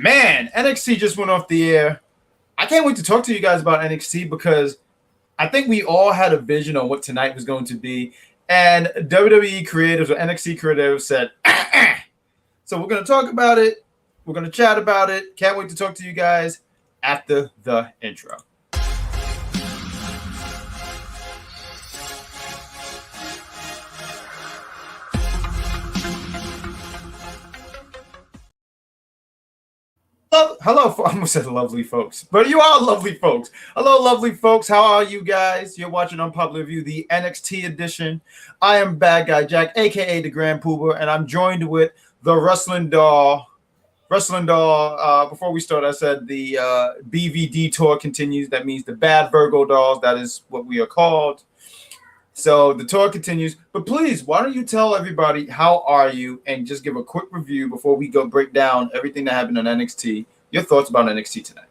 Man, NXT just went off the air. I can't wait to talk to you guys about NXT because I think we all had a vision on what tonight was going to be. And WWE creatives or NXT creatives said, So we're going to talk about it. We're going to chat about it. Can't wait to talk to you guys after the intro. Hello, I almost said lovely folks, but you are lovely folks. Hello, lovely folks. How are you guys? You're watching Unpopular Review, the NXT edition. I am Bad Guy Jack, aka the Grand Poober, and I'm joined with the Wrestling Doll. Before we start, I said the BVD tour continues. That means the Bad Virgo Dolls. That is what we are called. So the tour continues. But please, why don't you tell everybody how are you and just give a quick review before we go break down everything that happened on NXT. Your thoughts about NXT tonight?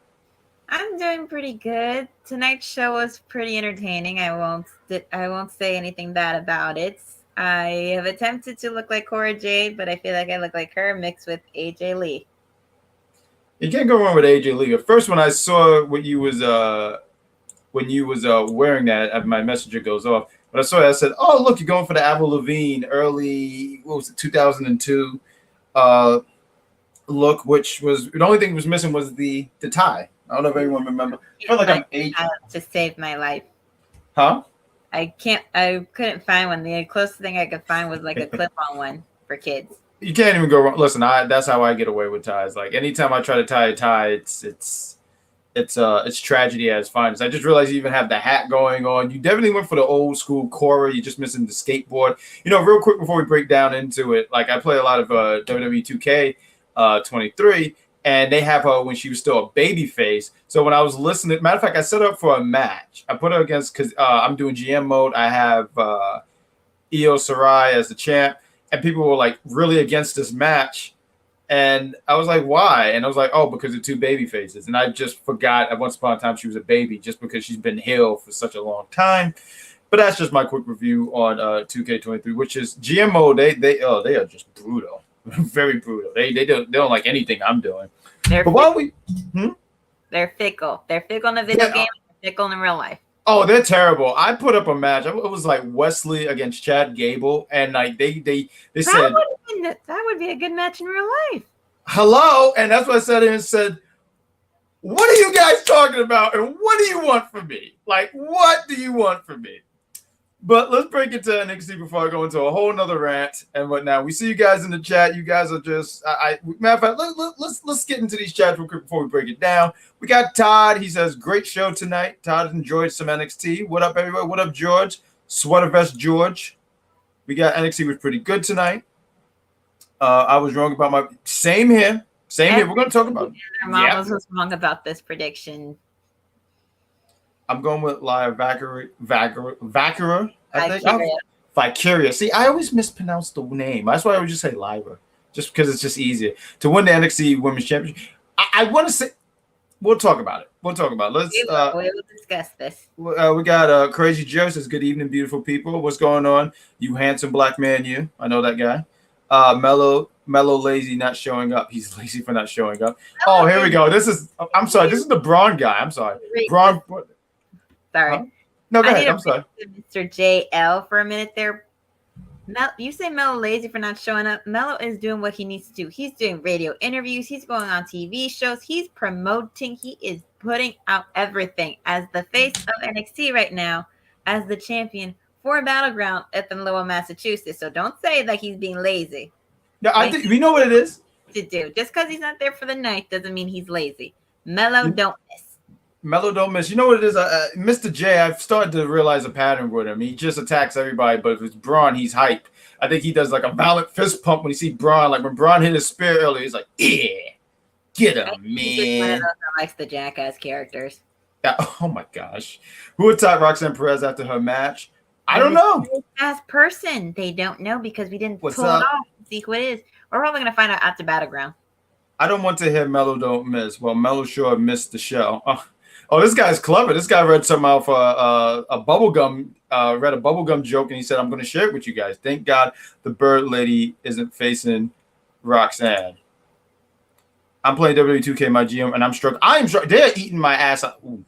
I'm doing pretty good. Tonight's show was pretty entertaining. I won't say anything bad about it. I have attempted to look like Cora Jade, but I feel like I look like her mixed with AJ Lee. You can't go wrong with AJ Lee. At first, when I saw what you was wearing that, my messenger goes off. But I saw it, I said, "Oh, look, you're going for the Avril Lavigne early 2002 look," which was the only thing was missing was the tie. I don't know if everyone remember. I feel like I'm 8. To save my life. Huh? I couldn't find one. The closest thing I could find was like a clip-on one for kids. You can't even go wrong. Listen, that's how I get away with ties. Like anytime I try to tie a tie, it's tragedy at its finest. I just realized you even have the hat going on. You definitely went for the old school Cora. You're just missing the skateboard. You know, real quick before we break down into it, like I play a lot of WWE 2K 23, and they have her when she was still a baby face. So when I was listening, matter of fact, I set her up for a match. I put her against because I'm doing GM mode. I have Io Shirai as the champ, and people were like really against this match. And I was like, why? And I was like, oh, because of two baby faces. And I just forgot at once upon a time she was a baby just because she's been heel for such a long time. But that's just my quick review on 2K23, which is GM mode. They are just brutal, very brutal. They don't like anything I'm doing. They're fickle. They're fickle in the video game. They're fickle in real life. Oh, they're terrible. I put up a match. It was like Wesley against Chad Gable, and like they said that would be a good match in real life. Hello, and that's what I said and said, what are you guys talking about, and what do you want from me? Like, what do you want from me? But let's break it to NXT before I go into a whole nother rant and whatnot. We see you guys in the chat. You guys are just, matter of fact, let's get into these chats real quick before we break it down. We got Todd. He says, great show tonight. Todd enjoyed some NXT. What up, everybody? What up, George? Sweater vest George. We got NXT was pretty good tonight. I was wrong about my same here. We're going to talk about it. Mom was wrong about this prediction. I'm going with Lyra Valkyria. I think. Vicarious. See, I always mispronounce the name. That's why I would just say Lyra, just because it's just easier to win the NXT Women's Championship. I want to say, we'll talk about it. Let's. We will discuss this. We got Crazy Joe says, "Good evening, beautiful people. What's going on? You handsome black man, you. I know that guy. Mellow lazy not showing up. He's lazy for not showing up. Oh, here we go. I'm sorry. This is the Braun guy. I'm sorry. Braun. Sorry. Huh? No, go ahead. I'm sorry. Mr. JL for a minute there. You say Mello lazy for not showing up. Mello is doing what he needs to do. He's doing radio interviews. He's going on TV shows. He's promoting. He is putting out everything as the face of NXT right now, as the champion for Battleground up in Lowell, Massachusetts. So don't say that he's being lazy. No, I think we know what it is to do. Just because he's not there for the night doesn't mean he's lazy. Mello don't miss. Mellow don't miss. You know what it is? Mr. J, I've started to realize a pattern with him. He just attacks everybody, but if it's Braun, he's hype. I think he does like a violent fist pump when you see Braun. Like when Braun hit his spear earlier, he's like, yeah, get him, man. He's one of those that likes the jackass characters. Yeah, oh my gosh. Who attacked Roxanne Perez after her match? I don't know. As person, they don't know because we didn't pull it off and see who it is. We're probably going to find out after Battleground. I don't want to hear Mello don't miss. Well, Mello sure missed the show. Oh, this guy's clever. This guy read something out for a bubblegum, read a bubblegum joke, and he said, I'm going to share it with you guys. Thank God the bird lady isn't facing Roxanne. I'm playing WWE2K, my GM, and I'm struck. They're eating my ass up. Ooh.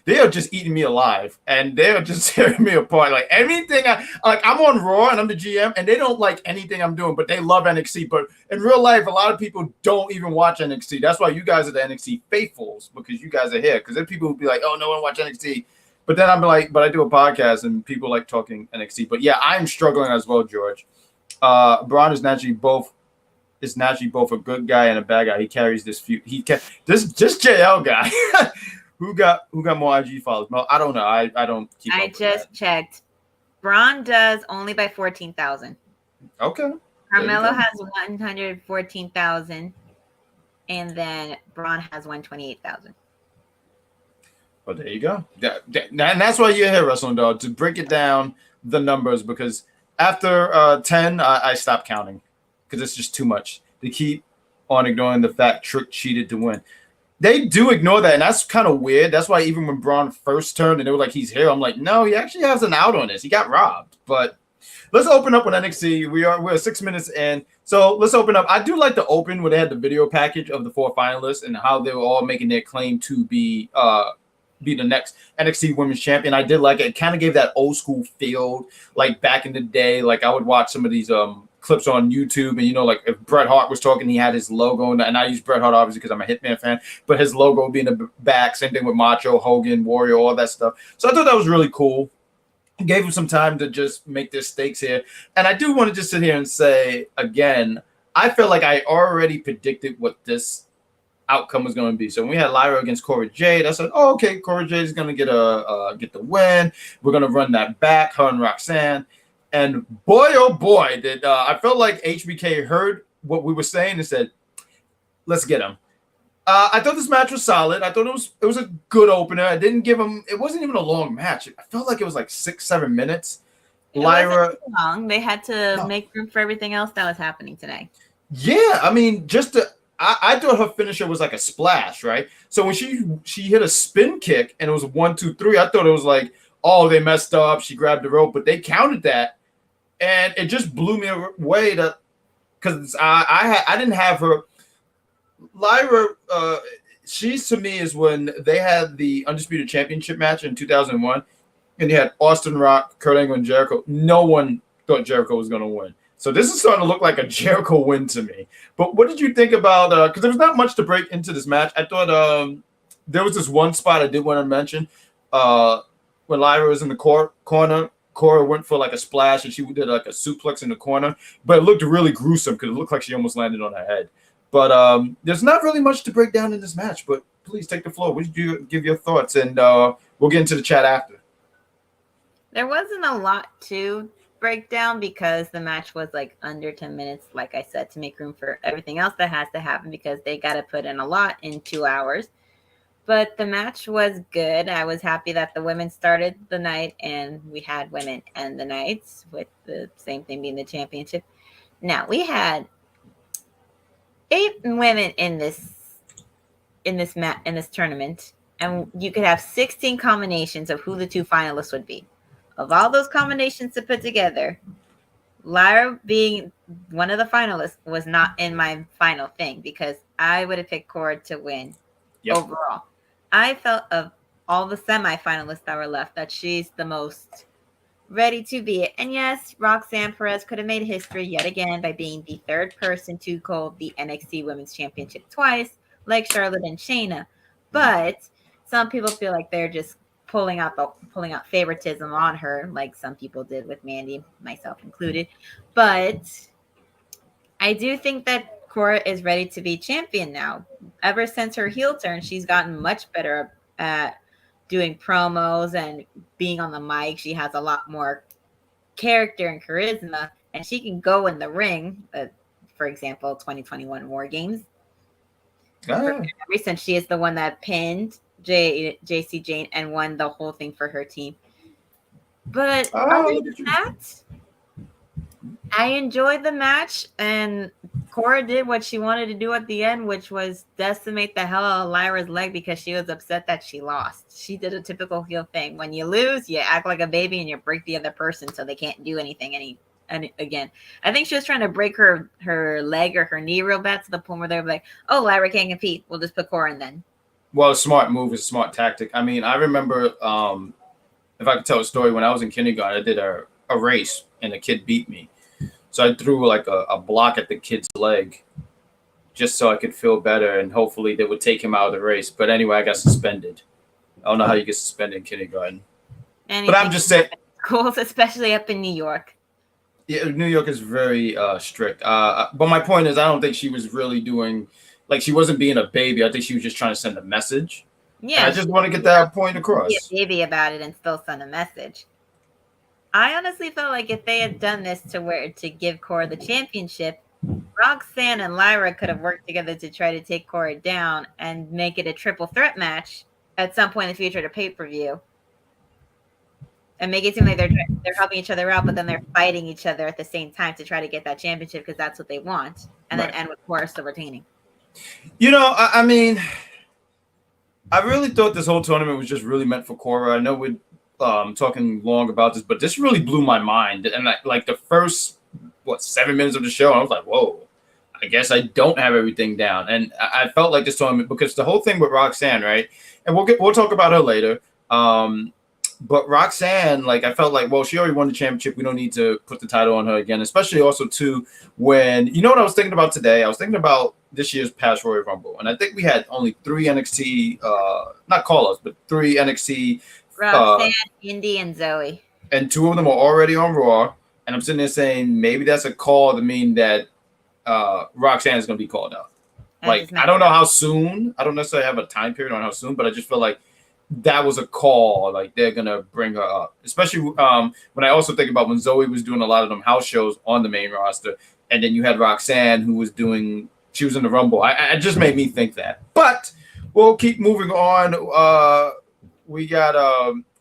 They are just eating me alive, and they are just tearing me apart. Like anything, I'm on Raw and I'm the GM, and they don't like anything I'm doing, but they love NXT. But in real life, a lot of people don't even watch NXT. That's why you guys are the NXT faithfuls, because you guys are here. Because then people will be like, "Oh, no one watch NXT," but then I'm like, "But I do a podcast, and people like talking NXT." But yeah, I'm struggling as well, George. Braun is naturally both a good guy and a bad guy. He carries this feud. This JL guy. Who got more IG followers? Well, I don't know. I don't keep up with just checked. Braun does only by 14,000. Okay. Carmelo has 114,000, and then Braun has 128,000. Well, there you go. And that's why you're here, Wrestling Dog, to break it down the numbers, because after 10, I stopped counting because it's just too much. They keep on ignoring the fact Trick cheated to win. They do ignore that, and that's kind of weird. That's why even when Braun first turned and they were like, he's here, I'm like, no, he actually has an out on this. He got robbed. But let's open up with NXT. We're 6 minutes in. So let's open up. I do like the open where they had the video package of the 4 finalists and how they were all making their claim to be the next NXT Women's Champion. I did like it. It kind of gave that old school feel, like back in the day. Like I would watch some of these clips on YouTube, and like if Bret Hart was talking, he had his logo, and I use Bret Hart obviously because I'm a Hitman fan, but his logo being the back. Same thing with Macho, Hogan, Warrior, all that stuff. So I thought that was really cool. Gave him some time to just make their stakes here, and I do want to just sit here and say again, I feel like I already predicted what this outcome was going to be. So when we had Lyra against Cora Jade, I said, "Oh, okay, Cora Jade is going to get the win. We're going to run that back, her and Roxanne." And boy, oh boy, did I felt like HBK heard what we were saying and said, "Let's get him." I thought this match was solid. I thought it was a good opener. I didn't give him. It wasn't even a long match. I felt like it was like 6-7 minutes. Lyra, wasn't long. They had to make room for everything else that was happening today. Yeah, I mean, I thought her finisher was like a splash, right? So when she hit a spin kick and it was 1, 2, 3, I thought it was like, oh, they messed up. She grabbed the rope, but they counted that. And it just blew me away because I didn't have her. Lyra, she's to me is when they had the Undisputed Championship match in 2001, and you had Austin Rock, Kurt Angle, and Jericho. No one thought Jericho was going to win. So this is starting to look like a Jericho win to me. But what did you think about? Because there was not much to break into this match. I thought there was this one spot I did want to mention when Lyra was in the corner. Cora went for like a splash and she did like a suplex in the corner, but it looked really gruesome because it looked like she almost landed on her head. But there's not really much to break down in this match, but please take the floor. Would you give your thoughts? And we'll get into the chat after. There wasn't a lot to break down because the match was like under 10 minutes, like I said, to make room for everything else that has to happen because they got to put in a lot in 2 hours. But the match was good. I was happy that the women started the night and we had women and the nights with the same thing being the championship. Now we had 8 women in this tournament, and you could have 16 combinations of who the 2 finalists would be. Of all those combinations to put together, Lyra being one of the finalists was not in my final thing because I would have picked Cora to win overall. I felt of all the semi-finalists that were left that she's the most ready to be it. And yes, Roxanne Perez could have made history yet again by being the 3rd person to hold the NXT Women's Championship twice, like Charlotte and Shayna. But some people feel like they're just pulling out favoritism on her, like some people did with Mandy, myself included. But I do think that Cora is ready to be champion now. Ever since her heel turn, she's gotten much better at doing promos and being on the mic. She has a lot more character and charisma, and she can go in the ring. For example, 2021 War Games. Since she is the one that pinned JC Jane and won the whole thing for her team. But other than that, I enjoyed the match, and Cora did what she wanted to do at the end, which was decimate the hell out of Lyra's leg because she was upset that she lost. She did a typical heel thing. When you lose, you act like a baby and you break the other person so they can't do anything again. I think she was trying to break her leg or her knee real bad to the point where they were like, "Oh, Lyra can't compete. We'll just put Cora in then." Well, smart move is a smart tactic. I mean, I remember if I could tell a story, when I was in kindergarten, I did a race and a kid beat me. So I threw like a block at the kid's leg just so I could feel better, and hopefully they would take him out of the race. But anyway, I got suspended. I don't know how you get suspended in kindergarten. Anything But I'm just saying, schools, especially up in New York. yeah, New York is very strict. But my point is, I don't think she was really doing, like, she wasn't being a baby. I think she was just trying to send a message. Yeah, And I just want to get that point be across. a baby about it and still send a message. I honestly felt like if they had done this to give Cora the championship, Roxanne and Lyra could have worked together to try to take Cora down and make it a triple threat match at some point in the future at a pay-per-view. And make it seem like they're helping each other out, but then they're fighting each other at the same time to try to get that championship because that's what they want. And then end with Cora still retaining. You know, I mean, I really thought this whole tournament was just really meant for Cora. I know we're talking long about this, but this really blew my mind. And like the first 7 minutes of the show, I was like, whoa, I guess I don't have everything down. And I felt like this tournament, because the whole thing with Roxanne, right? And we'll talk about her later. But Roxanne, like, I felt like, well, she already won the championship. We don't need to put the title on her again, especially also, too, when, you know what I was thinking about today? I was thinking about this year's past Royal Rumble. And I think we had only 3 NXT, not call-ups, but 3 NXT. Roxanne, Indy, and Zoe. And 2 of them are already on Raw. And I'm sitting there saying maybe that's a call to mean that Roxanne is going to be called out. Like, I don't know how soon. I don't necessarily have a time period on how soon, but I just feel like that was a call. Like, they're going to bring her up. Especially when I also think about when Zoe was doing a lot of them house shows on the main roster. And then you had Roxanne, who was she was in the Rumble. It just made me think that. But we'll keep moving on. We got,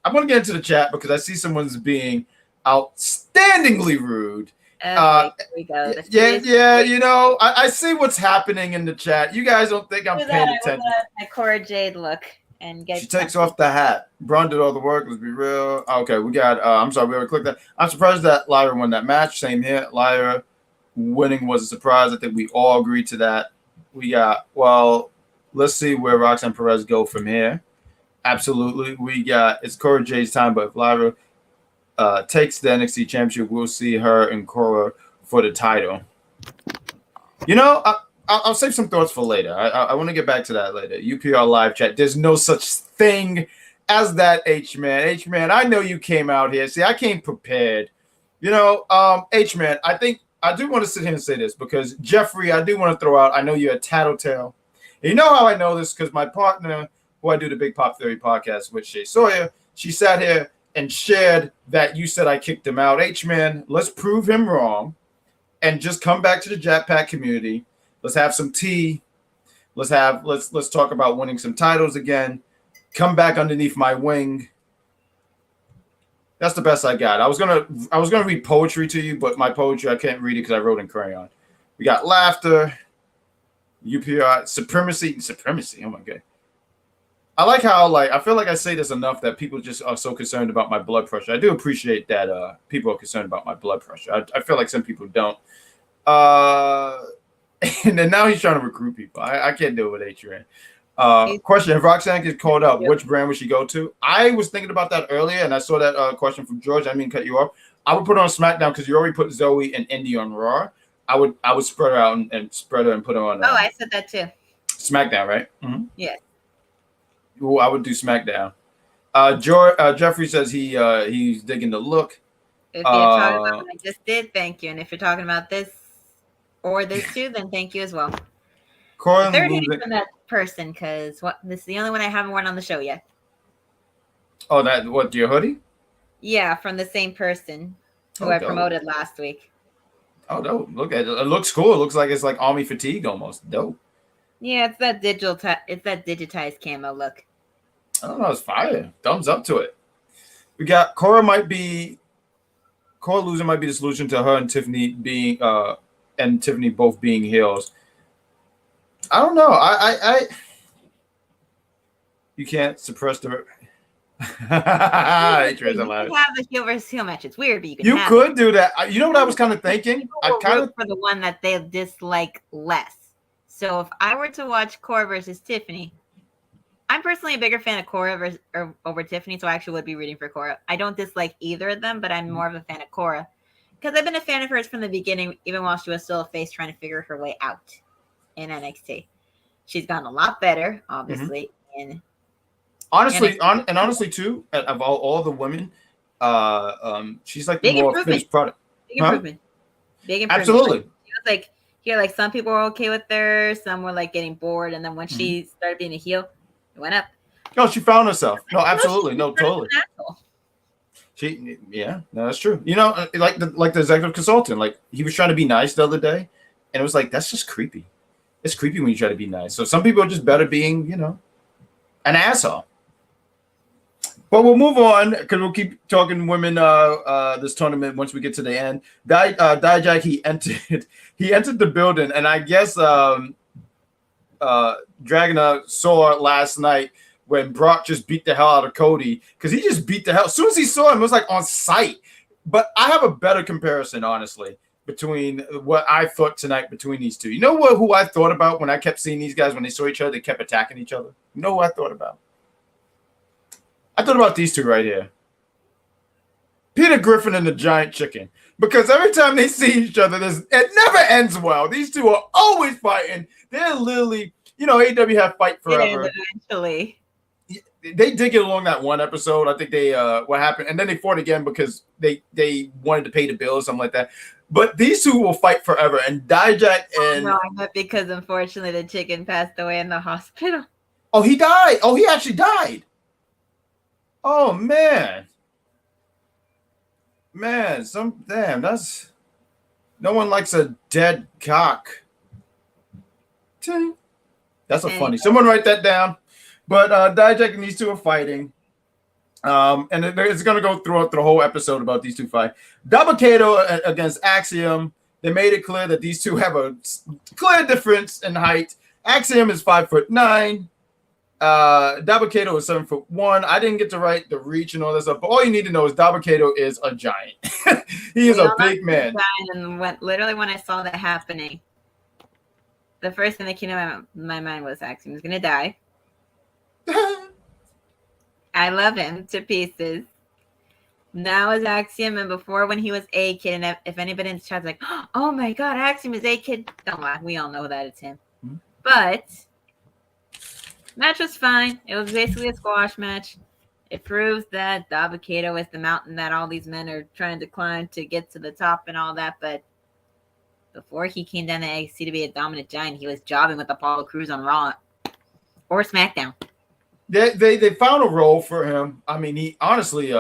I'm going to get into the chat because I see someone's being outstandingly rude. Here we go. Yeah, you know, I see what's happening in the chat. You guys don't think I'm paying attention. My Cora Jade look and get. She takes off the hat. Braun did all the work. Let's be real. Okay, we got. I'm sorry, we already clicked that. I'm surprised that Lyra won that match. Same here. Lyra winning was a surprise. I think we all agreed to that. We got. Well, let's see where Roxanne Perez go from here. Absolutely, we got. It's Cora Jade's time, but if Lyra takes the NXT championship, we'll see her and Cora for the title. You know, I'll save some thoughts for later. I want to get back to that later. UPR live chat. There's no such thing as that, H-Man. H-Man, I know you came out here. See, I came prepared. You know, H-Man, I think I do want to sit here and say this because, Jeffrey, I do want to throw out, I know you're a tattletale. And you know how I know this? Because my partner, who I do the Big Pop Theory podcast with, Shay Sawyer, she sat here and shared that you said I kicked him out. H-Man, let's prove him wrong and just come back to the Jap Pack community. Let's have some tea. Let's talk about winning some titles again. Come back underneath my wing. That's the best I got. I was gonna read poetry to you, but my poetry I can't read it because I wrote in crayon. We got laughter, UPR, supremacy. Oh my god. I like how I feel like I say this enough that people just are so concerned about my blood pressure. I do appreciate that people are concerned about my blood pressure. I feel like some people don't. And then now he's trying to recruit people. I can't do it with Adrian. Question: if Roxanne gets called up, which brand would she go to? I was thinking about that earlier, and I saw that question from George. I mean, cut you off. I would put her on SmackDown because you already put Zoe and Indy on Raw. I would spread her out and spread her and put her on. I said that too. SmackDown, right? Mm-hmm. Yeah. Well, I would do SmackDown. Jeffrey says he's digging the look. If you're talking about what I just did, thank you. And if you're talking about this or this too, then thank you as well. The third hitting from that person, because this is the only one I haven't worn on the show yet. Oh, your hoodie? Yeah, from the same person who I promoted last week. Oh, dope. Look at it. It looks cool. It looks like it's like army fatigue almost. Dope. Yeah, it's that digitized camo look. I don't know. It's fire. Thumbs up to it. We got Cora losing might be the solution to her and Tiffany both being heels. I don't know. You can't suppress the. Adrian's You hilarious. can have the heel versus heel match. It's weird, but you can You have could it. do that. You know what I was kind of thinking? People I will kind root of for the one that they dislike less. So if I were to watch Cora versus Tiffany, I'm personally a bigger fan of Cora versus, over Tiffany, so I actually would be rooting for Cora. I don't dislike either of them, but I'm more of a fan of Cora because I've been a fan of hers from the beginning, even while she was still a face trying to figure her way out in NXT. She's gotten a lot better, obviously, in honestly, NXT. and honestly too, of all the women, she's like the Big more improvement. finished product. Big Huh? improvement. Big improvement. Absolutely. Like, she was like here, like some people were okay with her, some were like getting bored, and then when she started being a heel, it went up. No, she found herself. No, absolutely. No, No, totally. natural. Yeah, no, that's true. You know, like the executive consultant, like he was trying to be nice the other day, and it was like that's just creepy. It's creepy when you try to be nice. So some people are just better being, you know, an asshole. But we'll move on because we'll keep talking women this tournament once we get to the end. Dijak, he entered the building, and I guess Dragunov saw last night when Brock just beat the hell out of Cody because he just beat the hell. As soon as he saw him, it was like on sight. But I have a better comparison, honestly, between what I thought tonight between these two. You know who I thought about when I kept seeing these guys when they saw each other, they kept attacking each other? You know who I thought about? I thought about these two right here. Peter Griffin and the Giant Chicken. Because every time they see each other, it never ends well. These two are always fighting. They're literally, you know, AEW have fight forever. Eventually. They did get along that one episode. I think they what happened, and then they fought again because they wanted to pay the bill or something like that. But these two will fight forever. And Dijak and no, because unfortunately the chicken passed away in the hospital. Oh, he died. Oh, he actually died. Oh man. Man, that's no one likes a dead cock. Ting. That's a funny. Someone write that down. But Dijak and these two are fighting. And it's going to go throughout the whole episode about these two fight. Dabba-Kato against Axiom. They made it clear that these two have a clear difference in height. Axiom is 5'9". Dabba-Kato is 7'1". I didn't get to write the reach and all this stuff, but all you need to know is Dabba-Kato is a giant. He is a big man. And literally when I saw that happening, the first thing that came to my mind was Axiom is going to die. I love him to pieces. Now is Axiom, and before when he was A Kid, and if anybody in the chat's like, "Oh my God, Axiom is A Kid," don't lie, we all know that it's him. Mm-hmm. But match was fine. It was basically a squash match. It proves that Dabba-Kato is the mountain that all these men are trying to climb to get to the top and all that. But before he came down to NXT to be a dominant giant, he was jobbing with Apollo Crews on Raw or SmackDown. They found a role for him. I mean, he honestly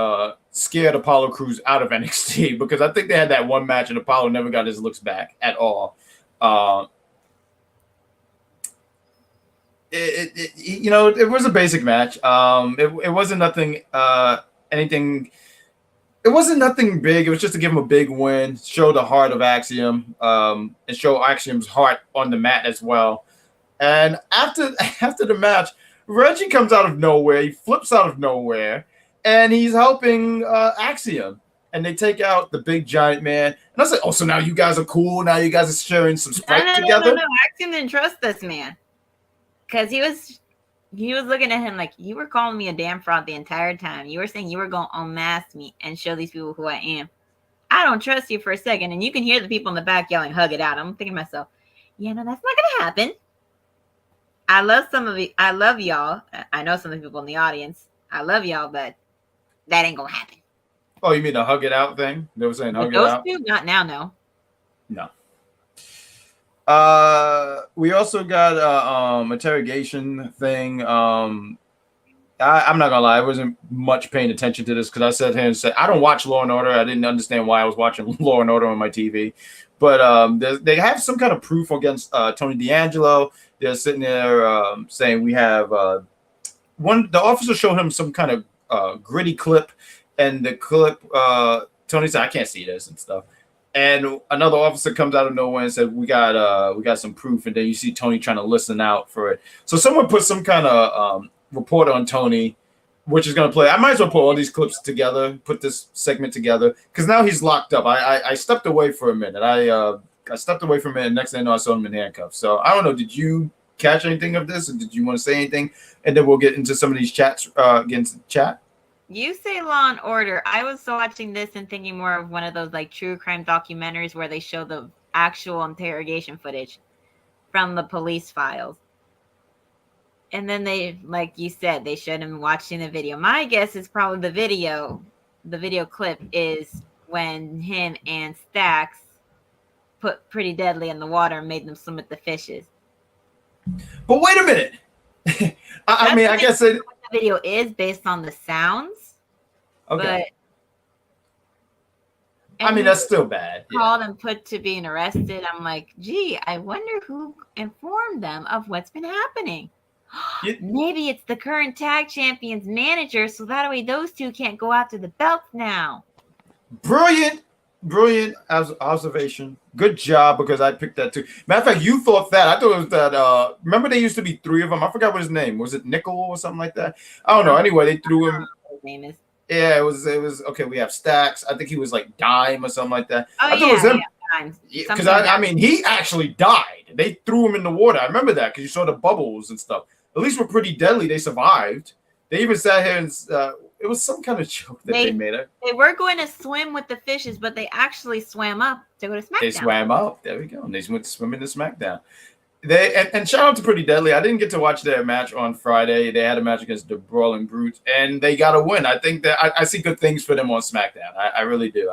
scared Apollo Crews out of NXT because I think they had that one match and Apollo never got his looks back at all. It was a basic match. It wasn't nothing anything. It wasn't nothing big. It was just to give him a big win, show the heart of Axiom, and show Axiom's heart on the mat as well. And after the match, Reggie comes out of nowhere. He flips out of nowhere, and he's helping Axiom. And they take out the big giant man. And I was like, oh, so now you guys are cool. Now you guys are sharing some Sprite together. No. Axiom didn't trust this man. Because he was looking at him like, you were calling me a damn fraud the entire time. You were saying you were going to unmask me and show these people who I am. I don't trust you for a second. And you can hear the people in the back yelling, hug it out. I'm thinking to myself, yeah, no, that's not going to happen. I love some of you. I love y'all. I know some of the people in the audience. I love y'all, but that ain't going to happen. Oh, you mean the hug it out thing? They were saying hug it out? Those two? Not now, no. No. We also got interrogation thing. I'm not gonna lie, I wasn't much paying attention to this because I sat here and said I don't watch Law and Order. I didn't understand why I was watching Law and Order on my TV. But they have some kind of proof against Tony D'Angelo. They're sitting there saying we have the officer showed him some kind of gritty clip, and the clip Tony said I can't see this and stuff. And another officer comes out of nowhere and said, "We got some proof." And then you see Tony trying to listen out for it. So someone put some kind of report on Tony. which is going to play. I might as well put all these clips together, put this segment together, because now he's locked up. I stepped away for a minute. I stepped away for a minute. Next thing I know, I saw him in handcuffs. So I don't know. Did you catch anything of this, or did you want to say anything? And then we'll get into some of these chats. Get into the chat. You say Law and Order. I was watching this and thinking more of one of those like true crime documentaries where they show the actual interrogation footage from the police files. And then they, like you said, they showed him watching the video. My guess is probably the video clip is when him and Stax put Pretty Deadly in the water and made them swim with the fishes. But wait a minute. I mean, I guess the video is based on the sounds. Okay. But, I mean, that's still bad. Called and put to being arrested. I'm like, gee, I wonder who informed them of what's been happening. Maybe it's the current tag champions manager, so that way those two can't go after the belts now. Brilliant observation. Good job, because I picked that too. Matter of fact, you thought that. I thought it was that. Remember, there used to be 3 of them. I forgot what his name was. It Nickel or something like that? I don't know. Anyway, they threw him. His name is. Yeah, it was okay. We have Stax. I think he was like Dime or something like that. Oh, I thought it was him. Because I mean, he actually died. They threw him in the water. I remember that because you saw the bubbles and stuff. At least we're Pretty Deadly. They survived. They even sat here and it was some kind of joke that they made it. They were going to swim with the fishes, but they actually swam up to go to SmackDown. They swam up. There we go. And they went to swim into SmackDown. And shout out to Pretty Deadly. I didn't get to watch their match on Friday. They had a match against the Brawling Brutes, and they got a win. I think that I see good things for them on SmackDown. I really do.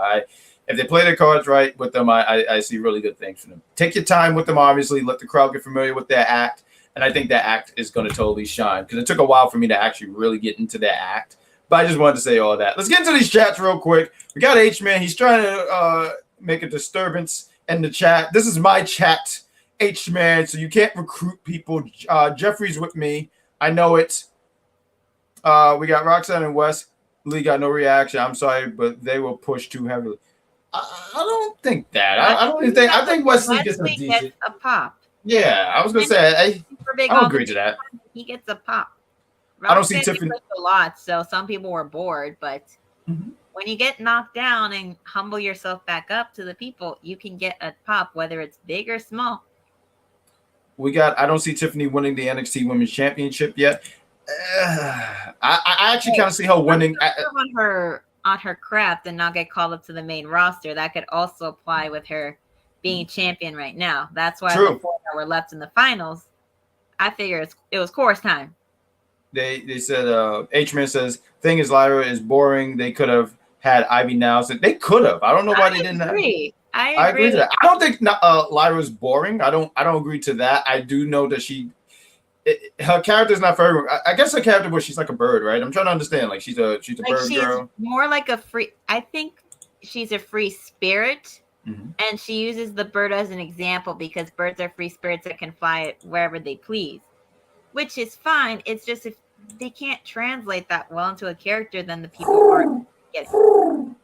If they play their cards right with them, I see really good things for them. Take your time with them, obviously. Let the crowd get familiar with their act. And I think that act is going to totally shine, because it took a while for me to actually really get into that act. But I just wanted to say all that. Let's get into these chats real quick. We got H-Man. He's trying to make a disturbance in the chat. This is my chat, H-Man, so you can't recruit people. Jeffrey's with me. I know it. We got Roxanne and Wes. Lee got no reaction. I'm sorry, but they will push too heavily. I don't think that. I think Wesley gets a pop. Yeah, I was gonna say I don't agree to that. He gets a pop. I don't see Tiffany a lot, so some people were bored. But when you get knocked down and humble yourself back up to the people, you can get a pop, whether it's big or small. I don't see Tiffany winning the NXT Women's Championship yet. I actually kind of see her winning on her craft and not get called up to the main roster. That could also apply with her being champion right now. That's why the 4 that were left in the finals, I figure it was chorus time. They said H-Man says thing is Lyra is boring. They could have had Ivy now. So they could have. I don't know why they didn't. I agree to that. I don't think Lyra's boring. I don't agree to that. I do know that her character is not for everyone. I guess her character was she's like a bird, right? I'm trying to understand. Like she's a bird girl. More like a free. I think she's a free spirit. And she uses the bird as an example because birds are free spirits that can fly wherever they please, which is fine. It's just if they can't translate that well into a character, then the people aren't getting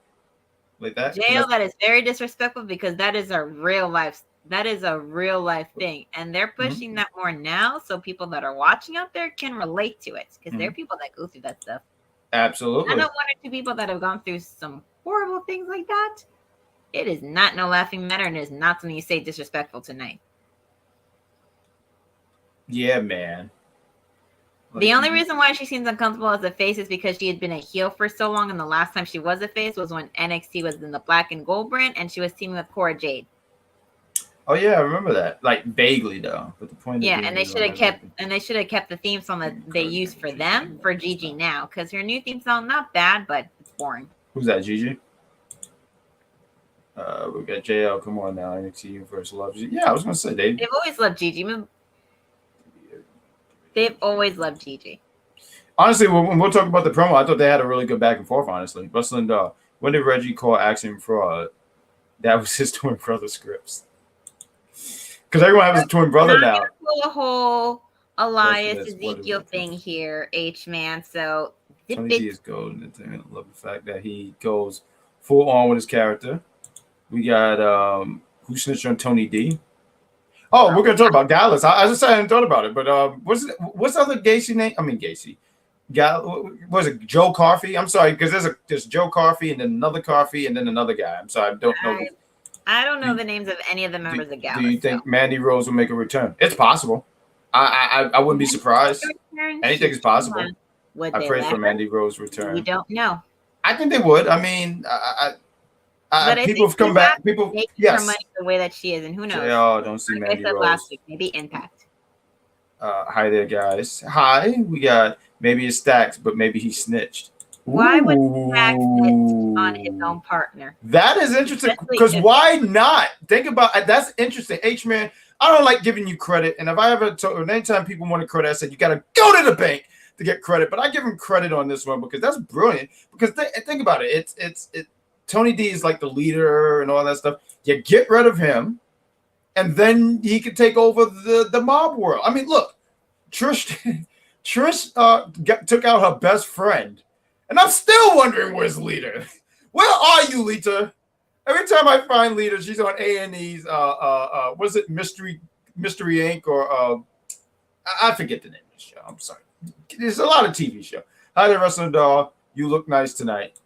like that. Jail, that is very disrespectful because that is a real life. That is a real life thing, and they're pushing that more now, so people that are watching out there can relate to it because there are people that go through that stuff. Absolutely. I know 1 or 2 people that have gone through some horrible things like that. It is not no laughing matter, and it is not something you say disrespectful tonight. Yeah, man. The only reason why she seems uncomfortable as a face is because she had been a heel for so long, and the last time she was a face was when NXT was in the black and gold brand, and she was teaming with Cora Jade. Oh yeah, I remember that. Like vaguely though, but the point. Yeah, and they should have kept the theme song that they used for them for Gigi now, because her new theme song not bad, but it's boring. Who's that, Gigi? We got JL. Come on now, NXT Universe loves you. Yeah, I was gonna say they've always loved Gigi. They've always loved Gigi. Honestly, when we'll talk about the promo, I thought they had a really good back and forth. Honestly, Wrestling Dog. When did Reggie call Axiom fraud? That was his twin brother scripts. Because everyone has a twin brother now. The whole Elias Ezekiel thing here, H-Man. So Tony D is golden. I love the fact that he goes full on with his character. We got who snitched on Tony D? Oh, we're gonna talk about Dallas. I just hadn't thought about it, but what's the other Gacy name? I mean Gacy. Gal, what was it, Joe Coffey? I'm sorry, because there's Joe Coffey and then another Coffey and then another guy. I'm sorry, I don't know. I don't know Do, the names of any of the members of do Gallus. you think Mandy Rose will make a return? It's possible. I wouldn't be surprised. Anything is possible. Would I they pray for let Mandy her? Rose return. We don't know. I think they would. I mean, But I people think have come back. People, making her yes. money the way that she is, and who knows? Oh, don't see Like Mandy I said Rose. last week, maybe Impact. Hi there, guys. Hi. We got maybe it's Stacks, but maybe he snitched. Why would Stacks snitch on his own partner? That is interesting. Because why not? Think about that's interesting. H-Man, I don't like giving you credit. And if I ever told, anytime people want credit, I said you got to go to the bank to get credit. But I give him credit on this one because that's brilliant. Because think about it. It's Tony D is like the leader and all that stuff. You get rid of him, and then he could take over the mob world. I mean, look, Trish took out her best friend. And I'm still wondering where's Lita. Where are you, Lita? Every time I find Lita, she's on A&E's. Was it Mystery Inc. or I forget the name of the show. I'm sorry. There's a lot of TV show. Hi there, Wrestling Doll. You look nice tonight.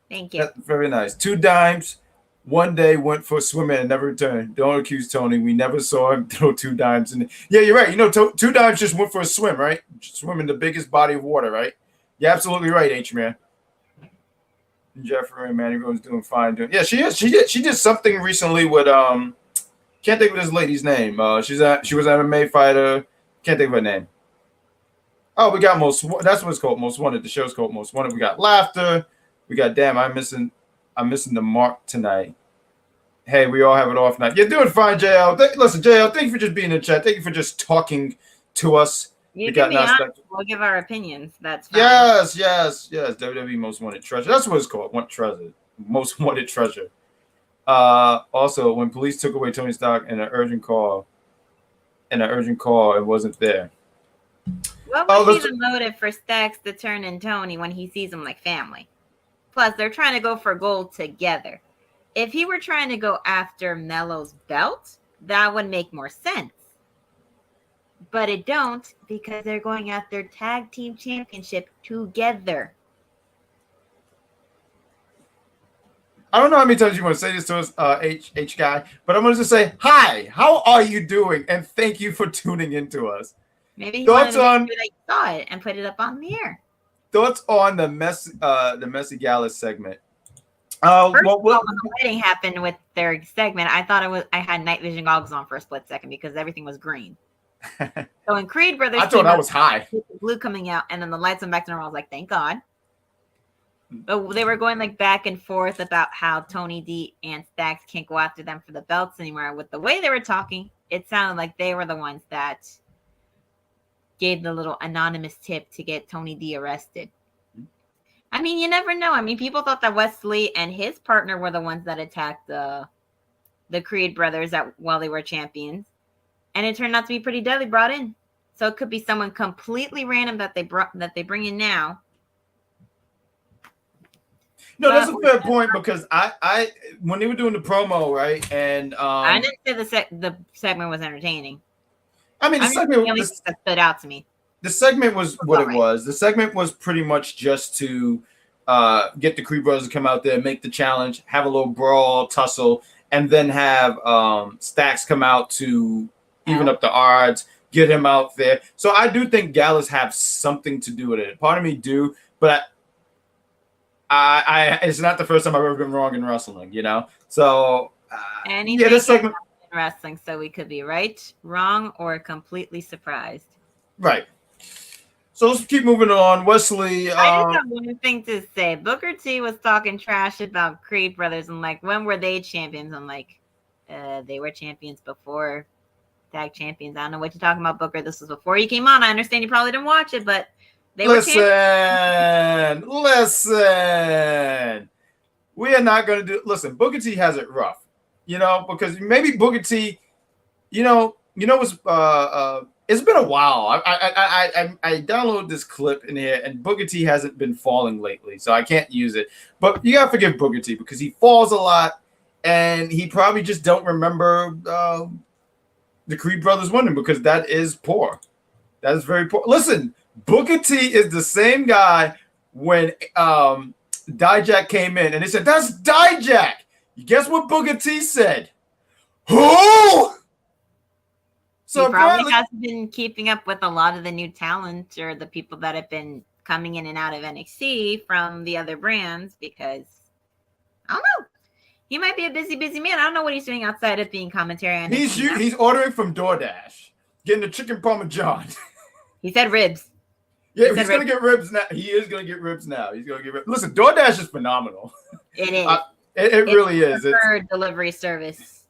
Thank you. That's very nice. 2 dimes. One day went for swimming and never returned. Don't accuse Tony. We never saw him throw 2 dimes. Yeah, you're right. You know, 2 dimes just went for a swim, right? Swim in the biggest body of water, right? You're absolutely right, H-Man. Jeffrey and Mandy Rose doing fine. Yeah, she is. She did something recently with can't think of this lady's name. She was an MMA fighter. Can't think of her name. Oh, we got that's what it's called. Most Wanted. The show's called Most Wanted. We got Laughter. We got Damn. I'm missing the mark tonight. Hey, we all have it off night. You're doing fine, JL. Listen, JL, thank you for just being in chat. Thank you for just talking to us. You can be honest. We'll give our opinions. That's fine. Yes. WWE Most Wanted Treasure. That's what it's called. Most Wanted Treasure. Also, when police took away Tony Stark in an urgent call, it wasn't there. What would be the motive for Stacks to turn in Tony when he sees him like family? Plus, they're trying to go for gold together. If he were trying to go after Melo's belt, that would make more sense. But it don't, because they're going after tag team championship together. I don't know how many times you want to say this to us, H guy, but I'm going to just say, hi, how are you doing? And thank you for tuning into us. Maybe he wanted to make sure they saw it and put it up on the air. Thoughts on the Messy Gallus segment? First of all, when the wedding happened with their segment, I thought I had night vision goggles on for a split second because everything was green. So when Creed Brothers, I thought I was high. Blue coming out, and then the lights went back to normal. I was like, thank God. But they were going like back and forth about how Tony D and Stacks can't go after them for the belts anymore. With the way they were talking, it sounded like they were the ones that gave the little anonymous tip to get Tony D arrested. I mean, you never know. I mean, people thought that Wesley and his partner were the ones that attacked the Creed brothers while they were champions. And it turned out to be pretty deadly brought in. So it could be someone completely random that they bring in now. No, that's a fair point because I when they were doing the promo, right? And I didn't say the segment was entertaining. I mean, the segment that stood out to me. The segment was what it was. The segment was pretty much just to get the Creed brothers to come out there, make the challenge, have a little brawl, tussle, and then have Stacks come out to even up the odds, get him out there. So I do think Gallus have something to do with it. Part of me do, but I it's not the first time I've ever been wrong in wrestling, you know? So this segment in wrestling, so we could be right, wrong, or completely surprised. Right. So let's keep moving on. Wesley. I just have one thing to say. Booker T was talking trash about Creed brothers and like, when were they champions? I'm like, they were champions before tag champions. I don't know what you're talking about, Booker. This was before you came on. I understand you probably didn't watch it, but they were champions. Listen. We are not going to do. Listen, Booker T has it rough, you know, because maybe Booker T, you know what's it's been a while. I downloaded this clip in here, and Booker T hasn't been falling lately, so I can't use it. But you gotta forgive Booker T because he falls a lot, and he probably just don't remember the Creed brothers winning because that is poor. That is very poor. Listen, Booker T is the same guy when Dijak came in and they said, that's Dijak. Guess what Booker T said? Who? So he probably hasn't been keeping up with a lot of the new talent or the people that have been coming in and out of NXT from the other brands because I don't know. He might be a busy man. I don't know what he's doing outside of being commentary on NXT. He's ordering from DoorDash, getting the chicken parmesan. He said ribs. Yeah, he's going to get ribs now. He is going to get ribs now. He's going to get ribs. Listen, DoorDash is phenomenal. It is. It really is. It's delivery service.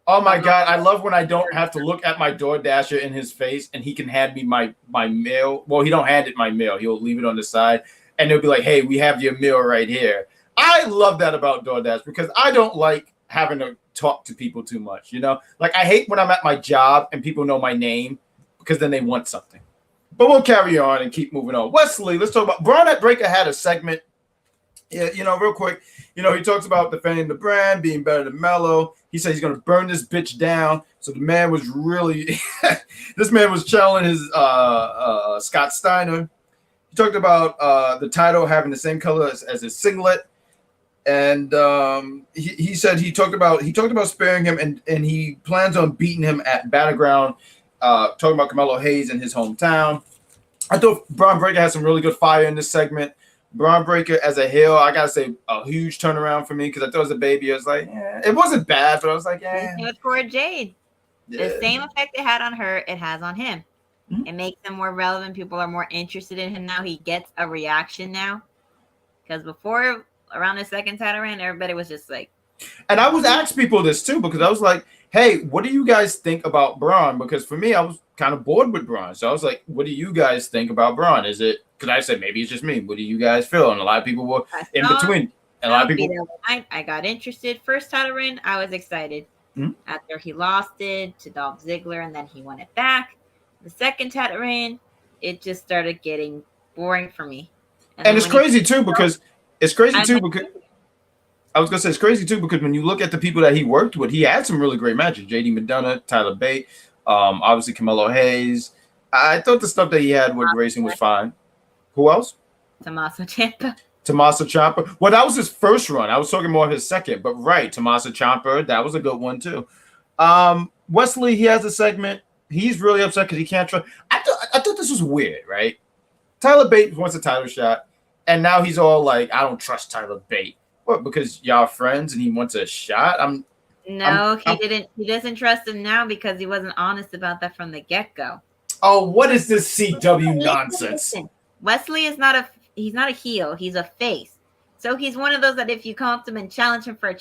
Oh my God. I love when I don't have to look at my DoorDasher in his face and he can hand me my mail. Well, he don't hand it my mail. He'll leave it on the side and they'll be like, hey, we have your meal right here. I love that about DoorDash because I don't like having to talk to people too much, you know? Like I hate when I'm at my job and people know my name because then they want something. But we'll carry on and keep moving on. Wesley, let's talk about Braun Breaker had a segment. Yeah, you know, real quick. You know, he talks about defending the brand, being better than Melo. He said he's going to burn this bitch down. So the man was really this man was challenging his Scott Steiner. He talked about the title having the same color as his singlet. And he said he talked about sparing him and he plans on beating him at Battleground, talking about Carmelo Hayes in his hometown. I thought Braun Breaker had some really good fire in this segment. Braun Breaker as a heel, I gotta say, a huge turnaround for me because I thought as a baby, I was like, yeah, it wasn't bad, but I was like, yeah. With Cora Jade, the same effect it had on her, it has on him. Mm-hmm. It makes him more relevant. People are more interested in him now. He gets a reaction now because before around the second title reign, everybody was just like. And I was asking people this too because I was like, hey, what do you guys think about Braun? Because for me, I was kind of bored with Braun. So I was like, what do you guys think about Braun? Is it because I said maybe it's just me? What do you guys feel? And a lot of people were in between. And a lot of people. I got interested. First title reign, I was excited. Mm-hmm. After he lost it to Dolph Ziggler and then he won it back. The second title reign, it just started getting boring for me. And it's crazy too because I was gonna say it's crazy too because when you look at the people that he worked with, he had some really great matches. JD McDonough, Tyler Bate, obviously Carmelo Hayes. I thought the stuff that he had with Grayson was fine. Who else? Tommaso Ciampa. Well, that was his first run. I was talking more of his second, but right, Tommaso Ciampa, that was a good one too. Wesley, he has a segment. He's really upset because he can't trust. I thought this was weird, right? Tyler Bate wants a title shot, and now he's all like, "I don't trust Tyler Bate." What? Because y'all friends and he wants a shot? He doesn't trust him now because he wasn't honest about that from the get-go. Oh, what is this CW nonsense? Listen, Wesley is he's not a heel, he's a face. So he's one of those that if you come up to him and challenge him for a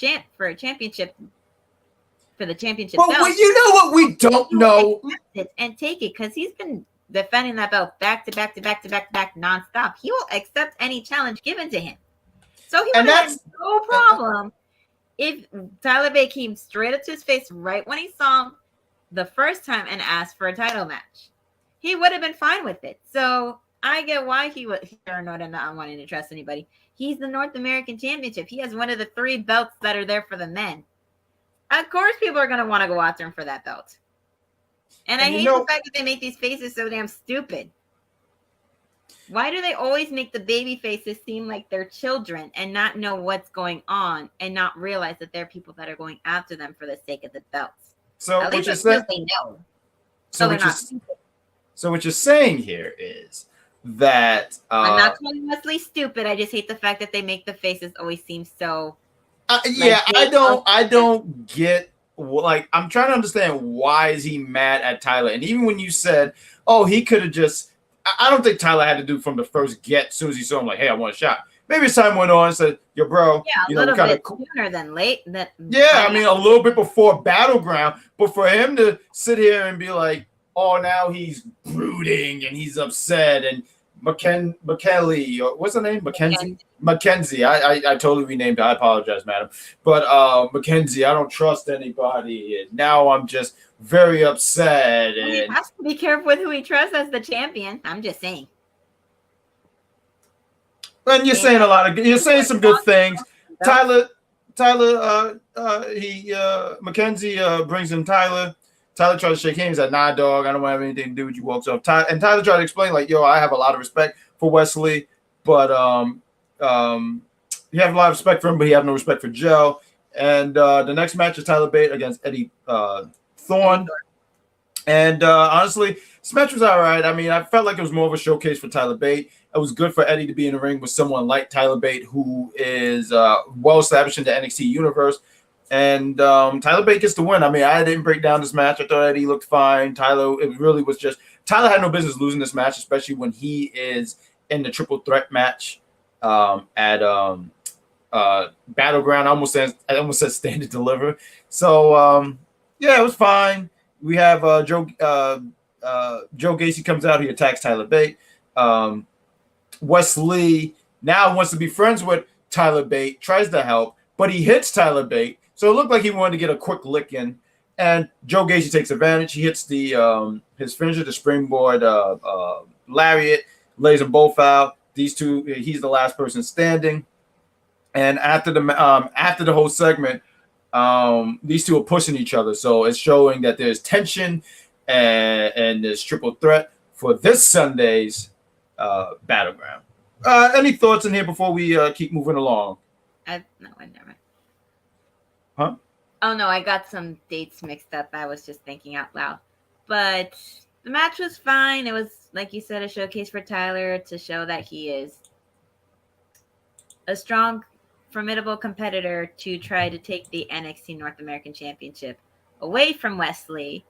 championship for the championship belt. Well, you know what we don't know. And take it because he's been defending that belt back to back nonstop. He will accept any challenge given to him. So he would have no problem if Tyler Bate came straight up to his face right when he saw him the first time and asked for a title match. He would have been fine with it. So I get why he was paranoid and not wanting to trust anybody. He's the North American Championship. He has one of the 3 belts that are there for the men. Of course, people are going to want to go after him for that belt. And I hate the fact that they make these faces so damn stupid. Why do they always make the baby faces seem like they're children and not know what's going on and not realize that there are people that are going after them for the sake of the belts? So what you're saying, they know. So what you're saying here is that I'm not calling Wesley stupid. I just hate the fact that they make the faces always seem so. I don't get. Like, I'm trying to understand why is he mad at Tyler? And even when you said, oh, he could have just. I don't think Tyler had to do from the first get. As soon as he saw him, like, hey, I want a shot. Maybe as time went on, said, yo, bro. Yeah, a little bit sooner than late. A little bit before Battleground. But for him to sit here and be like, oh, now he's brooding and he's upset. And McKelly, or what's her name? Mackenzie. I totally renamed her. I apologize, madam. But Mackenzie, I don't trust anybody. And now I'm just very upset. And he has to be careful with who he trusts as the champion. I'm just saying. And you're saying you're saying some good things. Tyler, Mackenzie brings in Tyler. Tyler tried to shake hands. He's like, nah, dog, I don't want to have anything to do with you. Walks off. And Tyler tried to explain, like, yo, I have a lot of respect for Wesley, but he have a lot of respect for him, but he have no respect for Joe. And the next match is Tyler Bate against Eddie Thorne. And honestly, this match was all right. I mean, I felt like it was more of a showcase for Tyler Bate. It was good for Eddie to be in the ring with someone like Tyler Bate, who is well established in the NXT universe. And Tyler Bate gets the win. I mean, I didn't break down this match. I thought Eddie looked fine. Tyler, it really was just Tyler had no business losing this match, especially when he is in the triple threat match at Battleground. I almost said Stand and Deliver. So yeah, it was fine. We have Joe Gacy comes out. He attacks Tyler Bate. Wesley now wants to be friends with Tyler Bate, tries to help, but he hits Tyler Bate. So it looked like he wanted to get a quick lick in. And Joe Gacy takes advantage. He hits the his finisher, the springboard lariat, lays them both out. These two, he's the last person standing. And after the whole segment, these two are pushing each other. So it's showing that there's tension and there's triple threat for this Sunday's Battleground. Any thoughts in here before we keep moving along? No, I never. Huh? Oh no, I got some dates mixed up. I was just thinking out loud. But the match was fine. It was, like you said, a showcase for Tyler to show that he is a strong, formidable competitor to try to take the NXT North American Championship away from Wesley.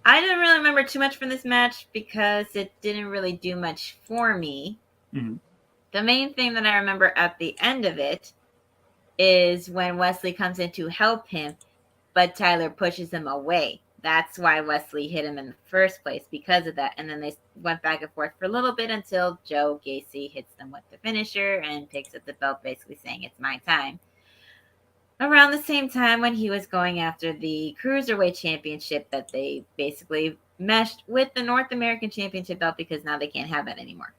I didn't really remember too much from this match because it didn't really do much for me. Mm-hmm. The main thing that I remember at the end of it is when Wesley comes in to help him, but Tyler pushes him away. That's why Wesley hit him in the first place, because of that. And then they went back and forth for a little bit until Joe Gacy hits them with the finisher and picks up the belt, basically saying it's my time. Around the same time when he was going after the Cruiserweight Championship that they basically meshed with the North American Championship belt because now they can't have that anymore.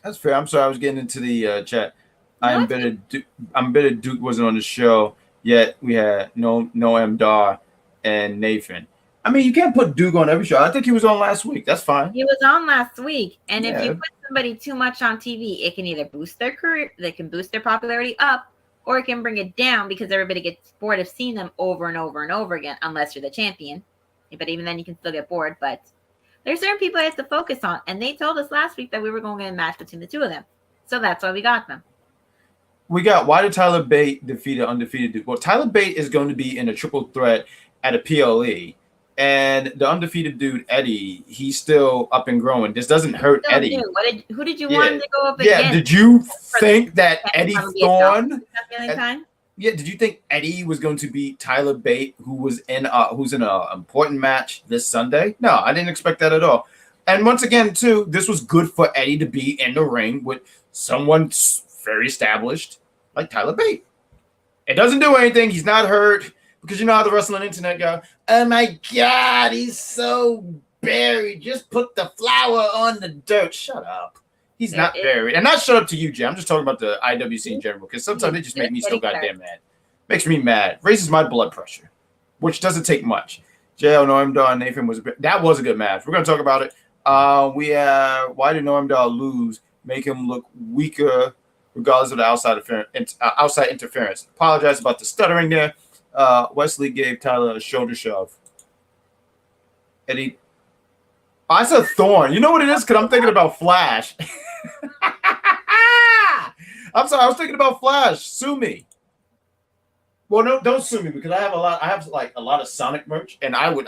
That's fair. I'm sorry, I was getting into the chat. I'm bitter Duke wasn't on the show yet. We had Noam Dar and Nathan. I mean, you can't put Duke on every show. I think he was on last week. That's fine. He was on last week, and if you put somebody too much on TV, it can either boost their career, they can boost their popularity up, or it can bring it down because everybody gets bored of seeing them over and over and over again, unless you're the champion. But even then, you can still get bored. But there's certain people I have to focus on, and they told us last week that we were going to get a match between the two of them. So that's why we got them. Why did Tyler Bate defeat an undefeated Duke? Well, Tyler Bate is going to be in a triple threat at a PLE. And the undefeated dude, Eddie, he's still up and growing. This doesn't hurt Eddie. Who did you want to go up against? Yeah, did you think that Eddie Thorne? Did you think Eddie was going to beat Tyler Bate, who's in an important match this Sunday? No, I didn't expect that at all. And once again, too, this was good for Eddie to be in the ring with someone very established like Tyler Bate. It doesn't do anything. He's not hurt. Because you know how the wrestling internet go, oh my God, he's so buried. Just put the flour on the dirt. Shut up. He's not buried. And not shut up to you, Jay. I'm just talking about the IWC in general. Because sometimes they just make me so goddamn mad. Makes me mad. Raises my blood pressure. Which doesn't take much. JL Noam Dar and Nathan that was a good match. We're going to talk about it. We have why did Noam Dar lose? Make him look weaker regardless of the outside interference. Apologize about the stuttering there. Wesley gave Tyler a shoulder shove. Eddie. I said Thorn. You know what it is? Because I'm thinking about Flash. I'm sorry. I was thinking about Flash. Sue me. Well, no, don't sue me because I have a lot of Sonic merch, and I would.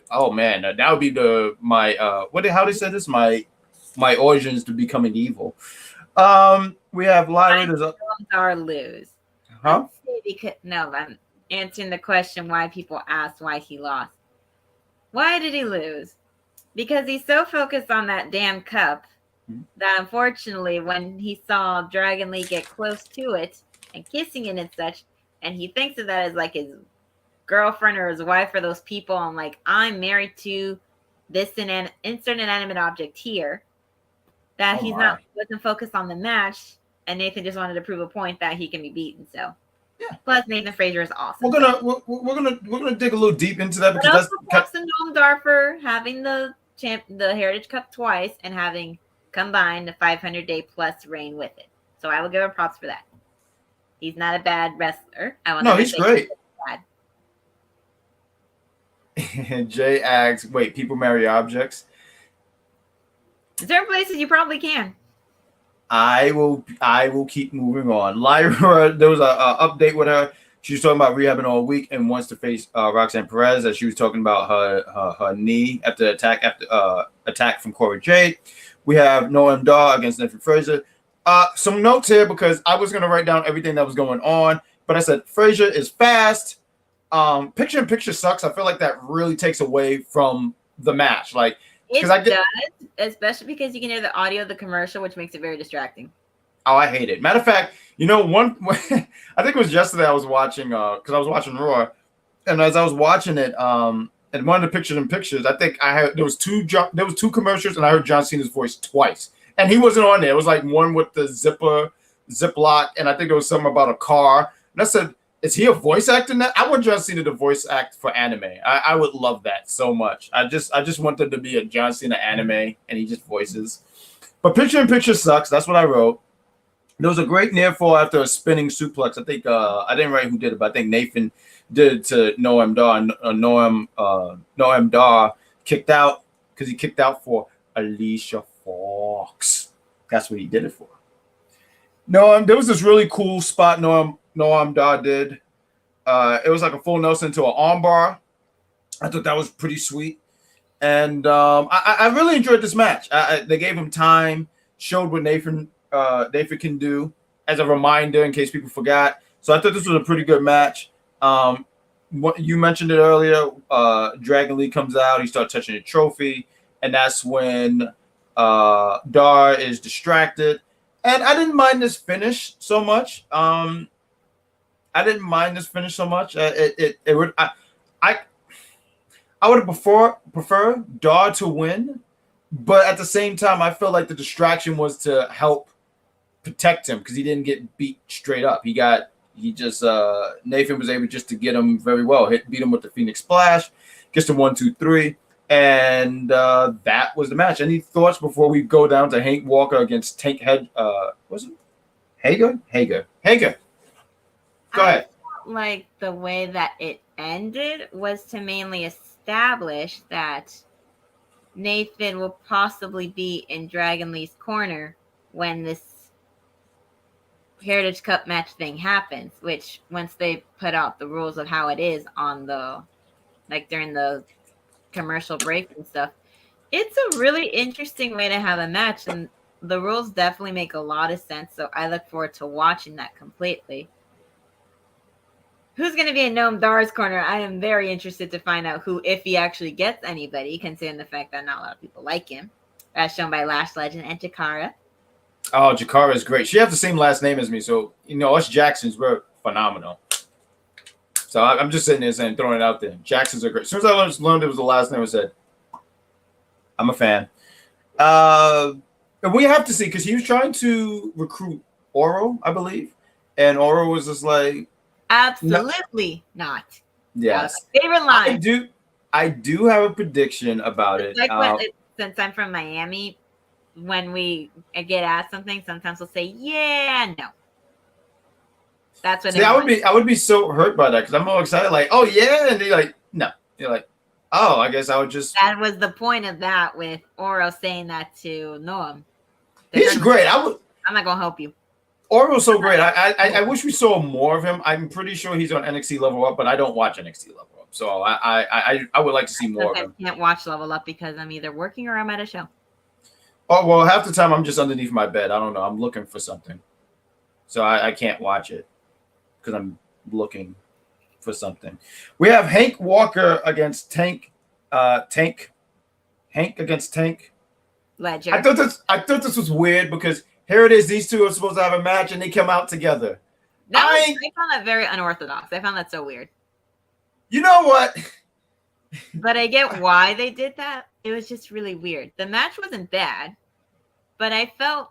Oh man, that would be my how they said this? My origins to becoming evil. We have Lyra. Or lose. Huh? I'm answering the question why people ask why he lost. Why did he lose? Because he's so focused on that damn cup that unfortunately when he saw Dragon Lee get close to it and kissing it and such, and he thinks of that as like his girlfriend or his wife or those people, and like, I'm married to this insert inanimate object here, that wasn't focused on the match, and Nathan just wanted to prove a point that he can be beaten. So Yeah. Plus, Nathan Frazier is awesome. We're gonna dig a little deep into that But because also that's props to Noam Dar for having the Heritage Cup twice and having combined a 500-day plus reign with it. So I will give him props for that. He's not a bad wrestler. I will no, never he's say great. he's bad. Jay asks, "Wait, people marry objects?" Certain places you probably can. I will keep moving on. Lyra, there was a update with her. She was talking about rehabbing all week and wants to face Roxanne Perez, as she was talking about her knee after attack from Cora Jade. We have Noam Dar against Nathan Frazier. Some notes here because I was gonna write down everything that was going on, but I said Frazier is fast. Picture in picture sucks. I feel like that really takes away from the match. Like, It I get, does, especially because you can hear the audio of the commercial, which makes it very distracting. oh, I hate it. Matter of fact, one I think it was yesterday I was watching because I was watching Raw, and as I was watching it, and one of the pictures in pictures, I think there was two commercials, and I heard John Cena's voice twice, and he wasn't on there. It was like one with the ziplock, and I think it was something about a car. And I said, is he a voice actor in that? I want John Cena to voice act for anime. I would love that so much. I just want there to be a John Cena anime, and he just voices. But picture in picture sucks. That's what I wrote. There was a great near fall after a spinning suplex. I think I didn't write who did it, but I think Nathan did it to Noam Dar. Noam Dar kicked out because he kicked out for Alicia Fox. That's what he did it for. There was this really cool spot Noam Dar did. It was like a full Nelson to an armbar. I thought that was pretty sweet. And I really enjoyed this match. They gave him time, showed what Nathan can do as a reminder in case people forgot. So I thought this was a pretty good match. What you mentioned it earlier, Dragon Lee comes out, he starts touching the trophy, and that's when Dar is distracted. And I didn't mind this finish so much. I would have preferred Dar to win, but at the same time, I felt like the distraction was to help protect him because he didn't get beat straight up. Nathan was able just to get him very well, beat him with the Phoenix Splash, gets the 1, 2, 3, and that was the match. Any thoughts before we go down to Hank Walker against Tank Head? Was it Hager? Hager. Go ahead. Like the way that it ended was to mainly establish that Nathan will possibly be in Dragon Lee's corner when this Heritage Cup match thing happens, which once they put out the rules of how it is on during the commercial break and stuff, it's a really interesting way to have a match, and the rules definitely make a lot of sense. So I look forward to watching that completely. Who's going to be in Noam Dar's corner? I am very interested to find out if he actually gets anybody, considering the fact that not a lot of people like him, as shown by Lash Legend and Jakara. Oh, Jakara is great. She has the same last name as me, so us Jacksons, we're phenomenal. So I'm just sitting there saying, throwing it out there. Jacksons are great. As soon as I learned it was the last name, I said, I'm a fan. And we have to see, because he was trying to recruit Oro, I believe, and Oro was just like, absolutely not. Yes. Favorite line. I do have a prediction about it. Since I'm from Miami, when we get asked something, sometimes we'll say, yeah, no. That's what I would be so hurt by that because I'm all excited, like, oh yeah, and they're like, no. You're like, oh, I guess I would just. That was the point of that with Oro saying that to Noam. He's great. I'm not gonna help you. Oro's so great. I wish we saw more of him. I'm pretty sure he's on NXT Level Up, but I don't watch NXT Level Up, so I would like to see more of him. I can't watch Level Up because I'm either working or I'm at a show. Oh well, half the time I'm just underneath my bed. I don't know. I'm looking for something, so I can't watch it because I'm looking for something. We have Hank Walker against Tank. Hank against Tank. Ledger. I thought this was weird because here it is. These two are supposed to have a match and they come out together. I found that very unorthodox. I found that so weird. You know what? But I get why they did that. It was just really weird. The match wasn't bad, but I felt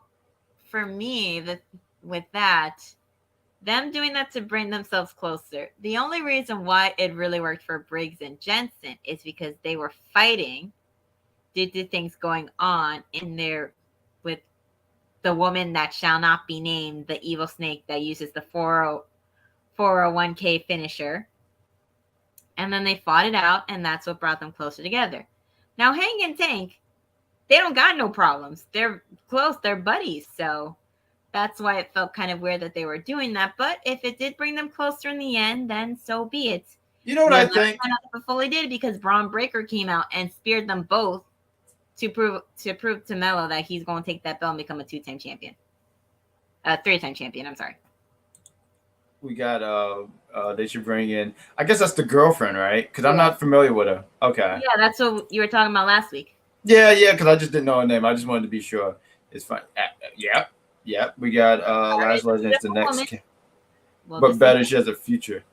for me that with that, them doing that to bring themselves closer. The only reason why it really worked for Briggs and Jensen is because they were fighting due to things going on in there with the woman that shall not be named, the evil snake that uses the 401k finisher. And then they fought it out, and that's what brought them closer together. Now, Hang and Tank, they don't got no problems. They're close. They're buddies. So that's why it felt kind of weird that they were doing that. But if it did bring them closer in the end, then so be it. You know what I think? It fully did, because Braun Breaker came out and speared them both to prove to Melo that he's going to take that belt and become a 2-time champion. 3-time champion, I'm sorry. We got they should bring in, I guess that's the girlfriend, right? Because I'm not familiar with her. Okay. Yeah, that's what you were talking about last week. Yeah, because I just didn't know her name. I just wanted to be sure. It's fine. Yeah. We got Last Legend is the next. But better, she has a future.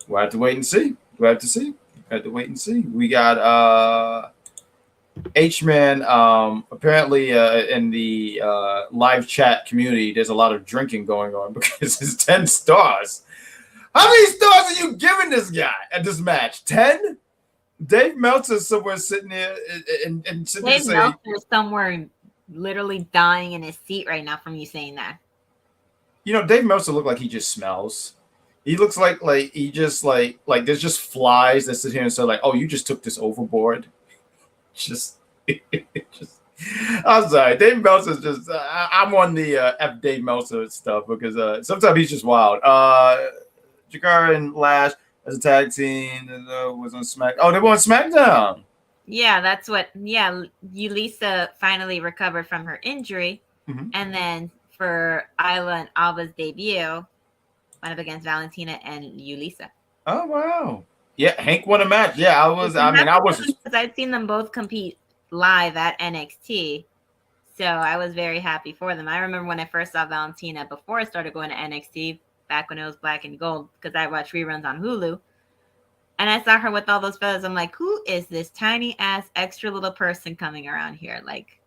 We'll have to wait and see. We have to wait and see. We got H-Man. Apparently, in the live chat community, there's a lot of drinking going on because it's 10 stars. How many stars are you giving this guy at this match? 10? Dave Meltzer's somewhere sitting there and sitting Dave there Meltzer's somewhere literally dying in his seat right now from you saying that. You know, Dave Meltzer looked like he just smells. He looks like he just like there's just flies that sit here and say like, oh, you just took this overboard. Just I'm sorry, Dave Meltzer's just I'm on the F Dave Meltzer stuff because sometimes he's just wild. Jakara and Lash as a tag team was on Smack. Oh, they were on SmackDown. Yeah, that's what. Yeah, Yulisa finally recovered from her injury, and then for Isla and Alba's debut, went up against Valentina and Yulisa. Oh wow! Yeah, Hank won a match. Yeah, I was because I'd seen them both compete live at NXT, so I was very happy for them. I remember when I first saw Valentina before I started going to NXT, back when it was black and gold, because I watched reruns on Hulu. And I saw her with all those feathers. I'm like, who is this tiny ass extra little person coming around here? Like,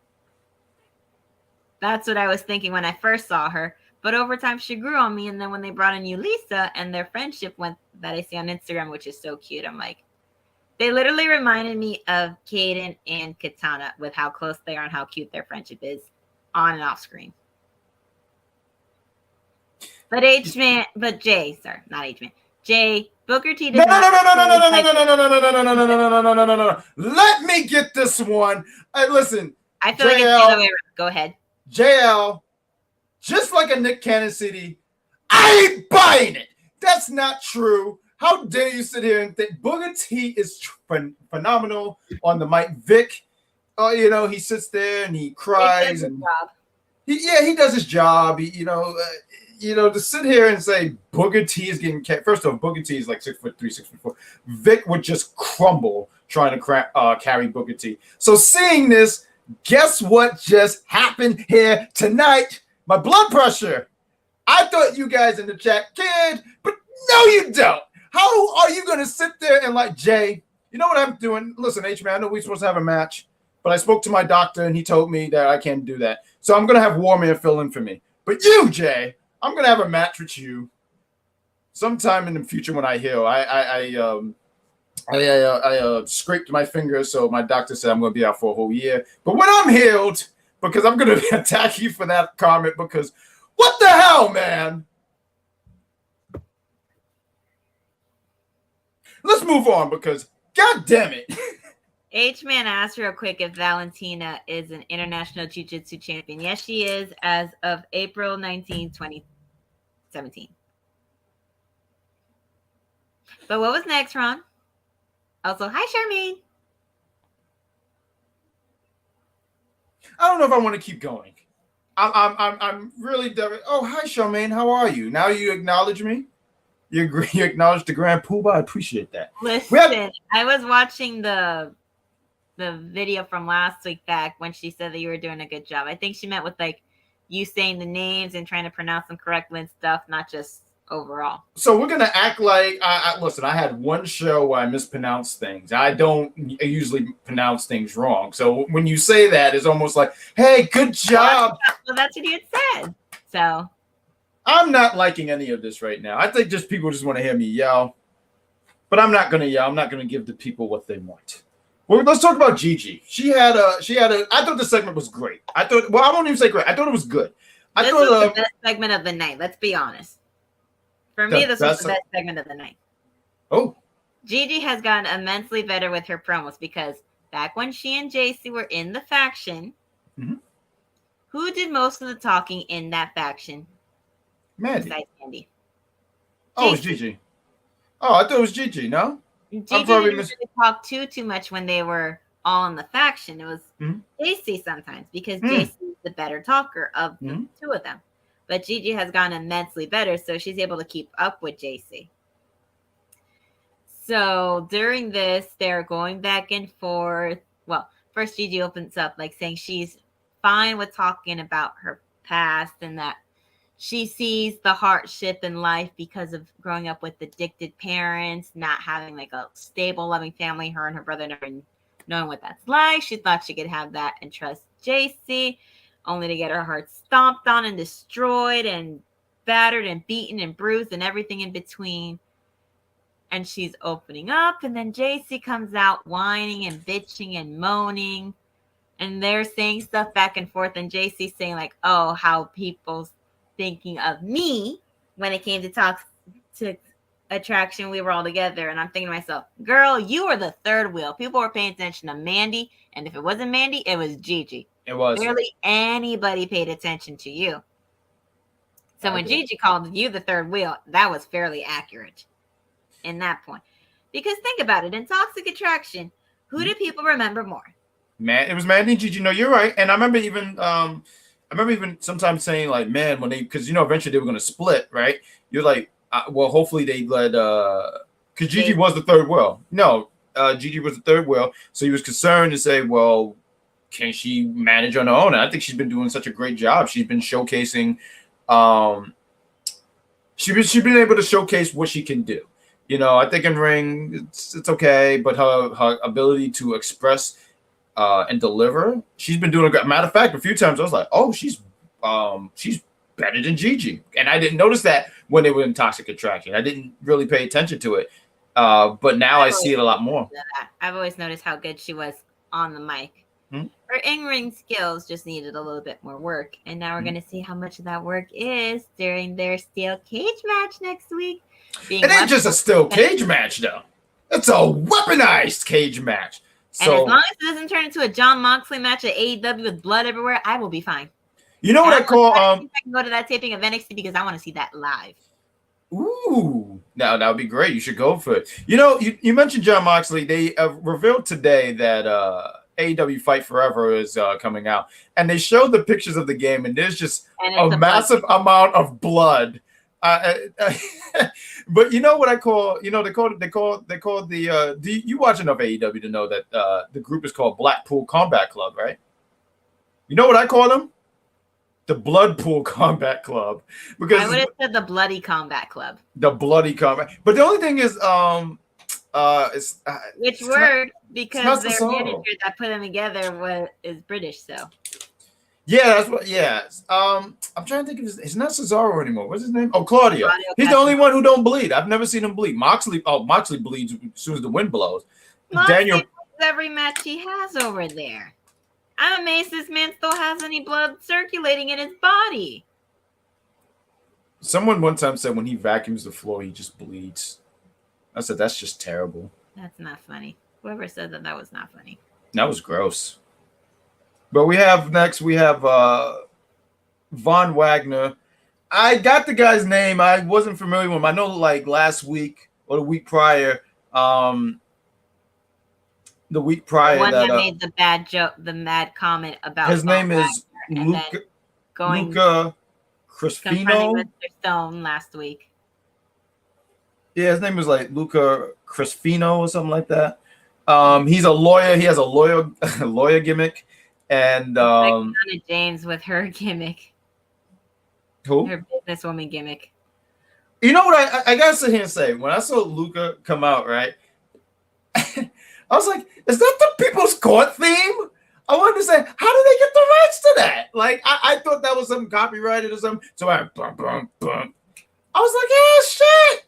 that's what I was thinking when I first saw her. But over time, she grew on me. And then when they brought in Yulisa and their friendship went that I see on Instagram, which is so cute, I'm like, they literally reminded me of Kaden and Katana with how close they are and how cute their friendship is on and off screen. But Jay, Booker T. No. Let me get this one. Listen. I feel like it's the other way around. Go ahead. JL, just like a Nick Cannon City, I ain't buying it. That's not true. How dare you sit here and think Booker T is phenomenal on the mic. Vic, he sits there and he cries and he does his job. To sit here and say Booker T is getting first of all, Booker T is like 6'3", 6'4". Vic would just crumble trying to carry Booker T. So seeing this, guess what just happened here tonight? My blood pressure. I thought you guys in the chat cared, but no, you don't. How are you going to sit there and like, Jay, you know what I'm doing? Listen, H-Man, I know we're supposed to have a match, but I spoke to my doctor and he told me that I can't do that. So I'm going to have Warman fill in for me. But you, Jay, I'm going to have a match with you sometime in the future when I heal. I scraped my finger, so my doctor said I'm going to be out for a whole year. But when I'm healed, because I'm going to attack you for that comment, because what the hell, man? Let's move on because, God damn it. H-Man asked real quick if Valentina is an international jiu-jitsu champion. Yes, she is as of April 19, 2017. But what was next, Ron? Also, hi, Charmaine. I don't know if I want to keep going. I'm really. Oh, hi, Charmaine. How are you? Now you acknowledge me. You acknowledge the Grand Poobah. I appreciate that. Listen, I was watching the video from last week back when she said that you were doing a good job. I think she meant with like you saying the names and trying to pronounce them correctly and stuff, not just overall. So we're gonna act like listen. I had one show where I mispronounced things. I don't usually pronounce things wrong. So when you say that, it's almost like, "Hey, good job." Well, that's what you had said. So I'm not liking any of this right now. I think just people just want to hear me yell, but I'm not gonna yell. I'm not gonna give the people what they want. Well, let's talk about Gigi. She had a. I thought the segment was great. I thought. Well, I won't even say great. I thought it was good. This was the best segment of the night. Let's be honest. For me, this was the best segment of the night. Oh. Gigi has gotten immensely better with her promos because back when she and JC were in the faction, who did most of the talking in that faction? Mandy. Besides Mandy. Oh, it was Gigi. Oh, I thought it was Gigi, no? Gigi didn't really talk too much when they were all in the faction. It was JC sometimes because JC is the better talker of the two of them. But Gigi has gotten immensely better, so she's able to keep up with JC. So during this, they're going back and forth. Well, first Gigi opens up like saying she's fine with talking about her past and that she sees the hardship in life because of growing up with addicted parents, not having like a stable, loving family, her and her brother never knowing what that's like. She thought she could have that and trust JC, only to get her heart stomped on and destroyed and battered and beaten and bruised and everything in between. And she's opening up, and then JC comes out whining and bitching and moaning, and they're saying stuff back and forth, and JC's saying like, oh, how people's thinking of me when it came to talk to attraction, we were all together. And I'm thinking to myself, girl, you were the third wheel. People were paying attention to Mandy, and if it wasn't Mandy, it was Gigi. It was. Barely anybody paid attention to you. So when Gigi called you the third wheel, that was fairly accurate in that point. Because think about it, in Toxic Attraction, who do people remember more? Man, it was Mandy and Gigi. No, you're right. And I remember even sometimes saying like, man, when they, because eventually they were going to split, right? You're like, well, hopefully they let because Gigi was the third wheel. No, Gigi was the third wheel, so he was concerned to say, well, can she manage on her own? And I think she's been doing such a great job. She's been showcasing, she's been able to showcase what she can do. I think in ring it's okay, but her ability to express and deliver, she's been doing a great. Matter of fact, a few times I was like, oh, she's better than Gigi, and I didn't notice that when they were in Toxic Attraction. I didn't really pay attention to it, but now I see it a lot more. I've always noticed how good she was on the mic. Her in-ring skills just needed a little bit more work, and now we're going to see how much of that work is during their steel cage match next week. It ain't just a steel cage match, though. It's a weaponized cage match. So, and as long as it doesn't turn into a Jon Moxley match at AEW with blood everywhere, I will be fine. You know what I call? I can go to that taping of NXT because I want to see that live. Ooh, now that would be great. You should go for it. You mentioned Jon Moxley. They revealed today that AEW Fight Forever is coming out, and they showed the pictures of the game, and there's just a massive amount of blood. But you know what I call? They call the. You watch enough AEW to know that the group is called Blackpool Combat Club, right? You know what I call them? The Bloodpool Combat Club, because I would have said the Bloody Combat Club. The Bloody Combat, but the only thing is, which word? Because their manager that put them together is British, so. Yeah, that's what. Yeah, I'm trying to think of it's not Cesaro anymore. What's his name? Oh, Claudio. He's the only one who don't bleed. I've never seen him bleed. Moxley bleeds as soon as the wind blows. Daniel bleeds every match he has over there. I'm amazed this man still has any blood circulating in his body. Someone one time said when he vacuums the floor, he just bleeds. I said, that's just terrible. That's not funny. Whoever said that was not funny. That was gross. But we have Von Wagner. I got the guy's name. I wasn't familiar with him. I know like last week or the week prior, the one that made the bad joke, the mad comment about his name is Luca Crispino. Mr. Stone last week. Yeah, his name was like Luca Crispino or something like that. He's a lawyer. He has a lawyer gimmick, and like Donna James with her gimmick. Who? Her businesswoman gimmick. You know what I gotta sit here and say? When I saw Luca come out, right? I was like, is that the People's Court theme? I wanted to say, how did they get the rights to that? Like, I thought that was something copyrighted or something. So I was like, yeah, shit.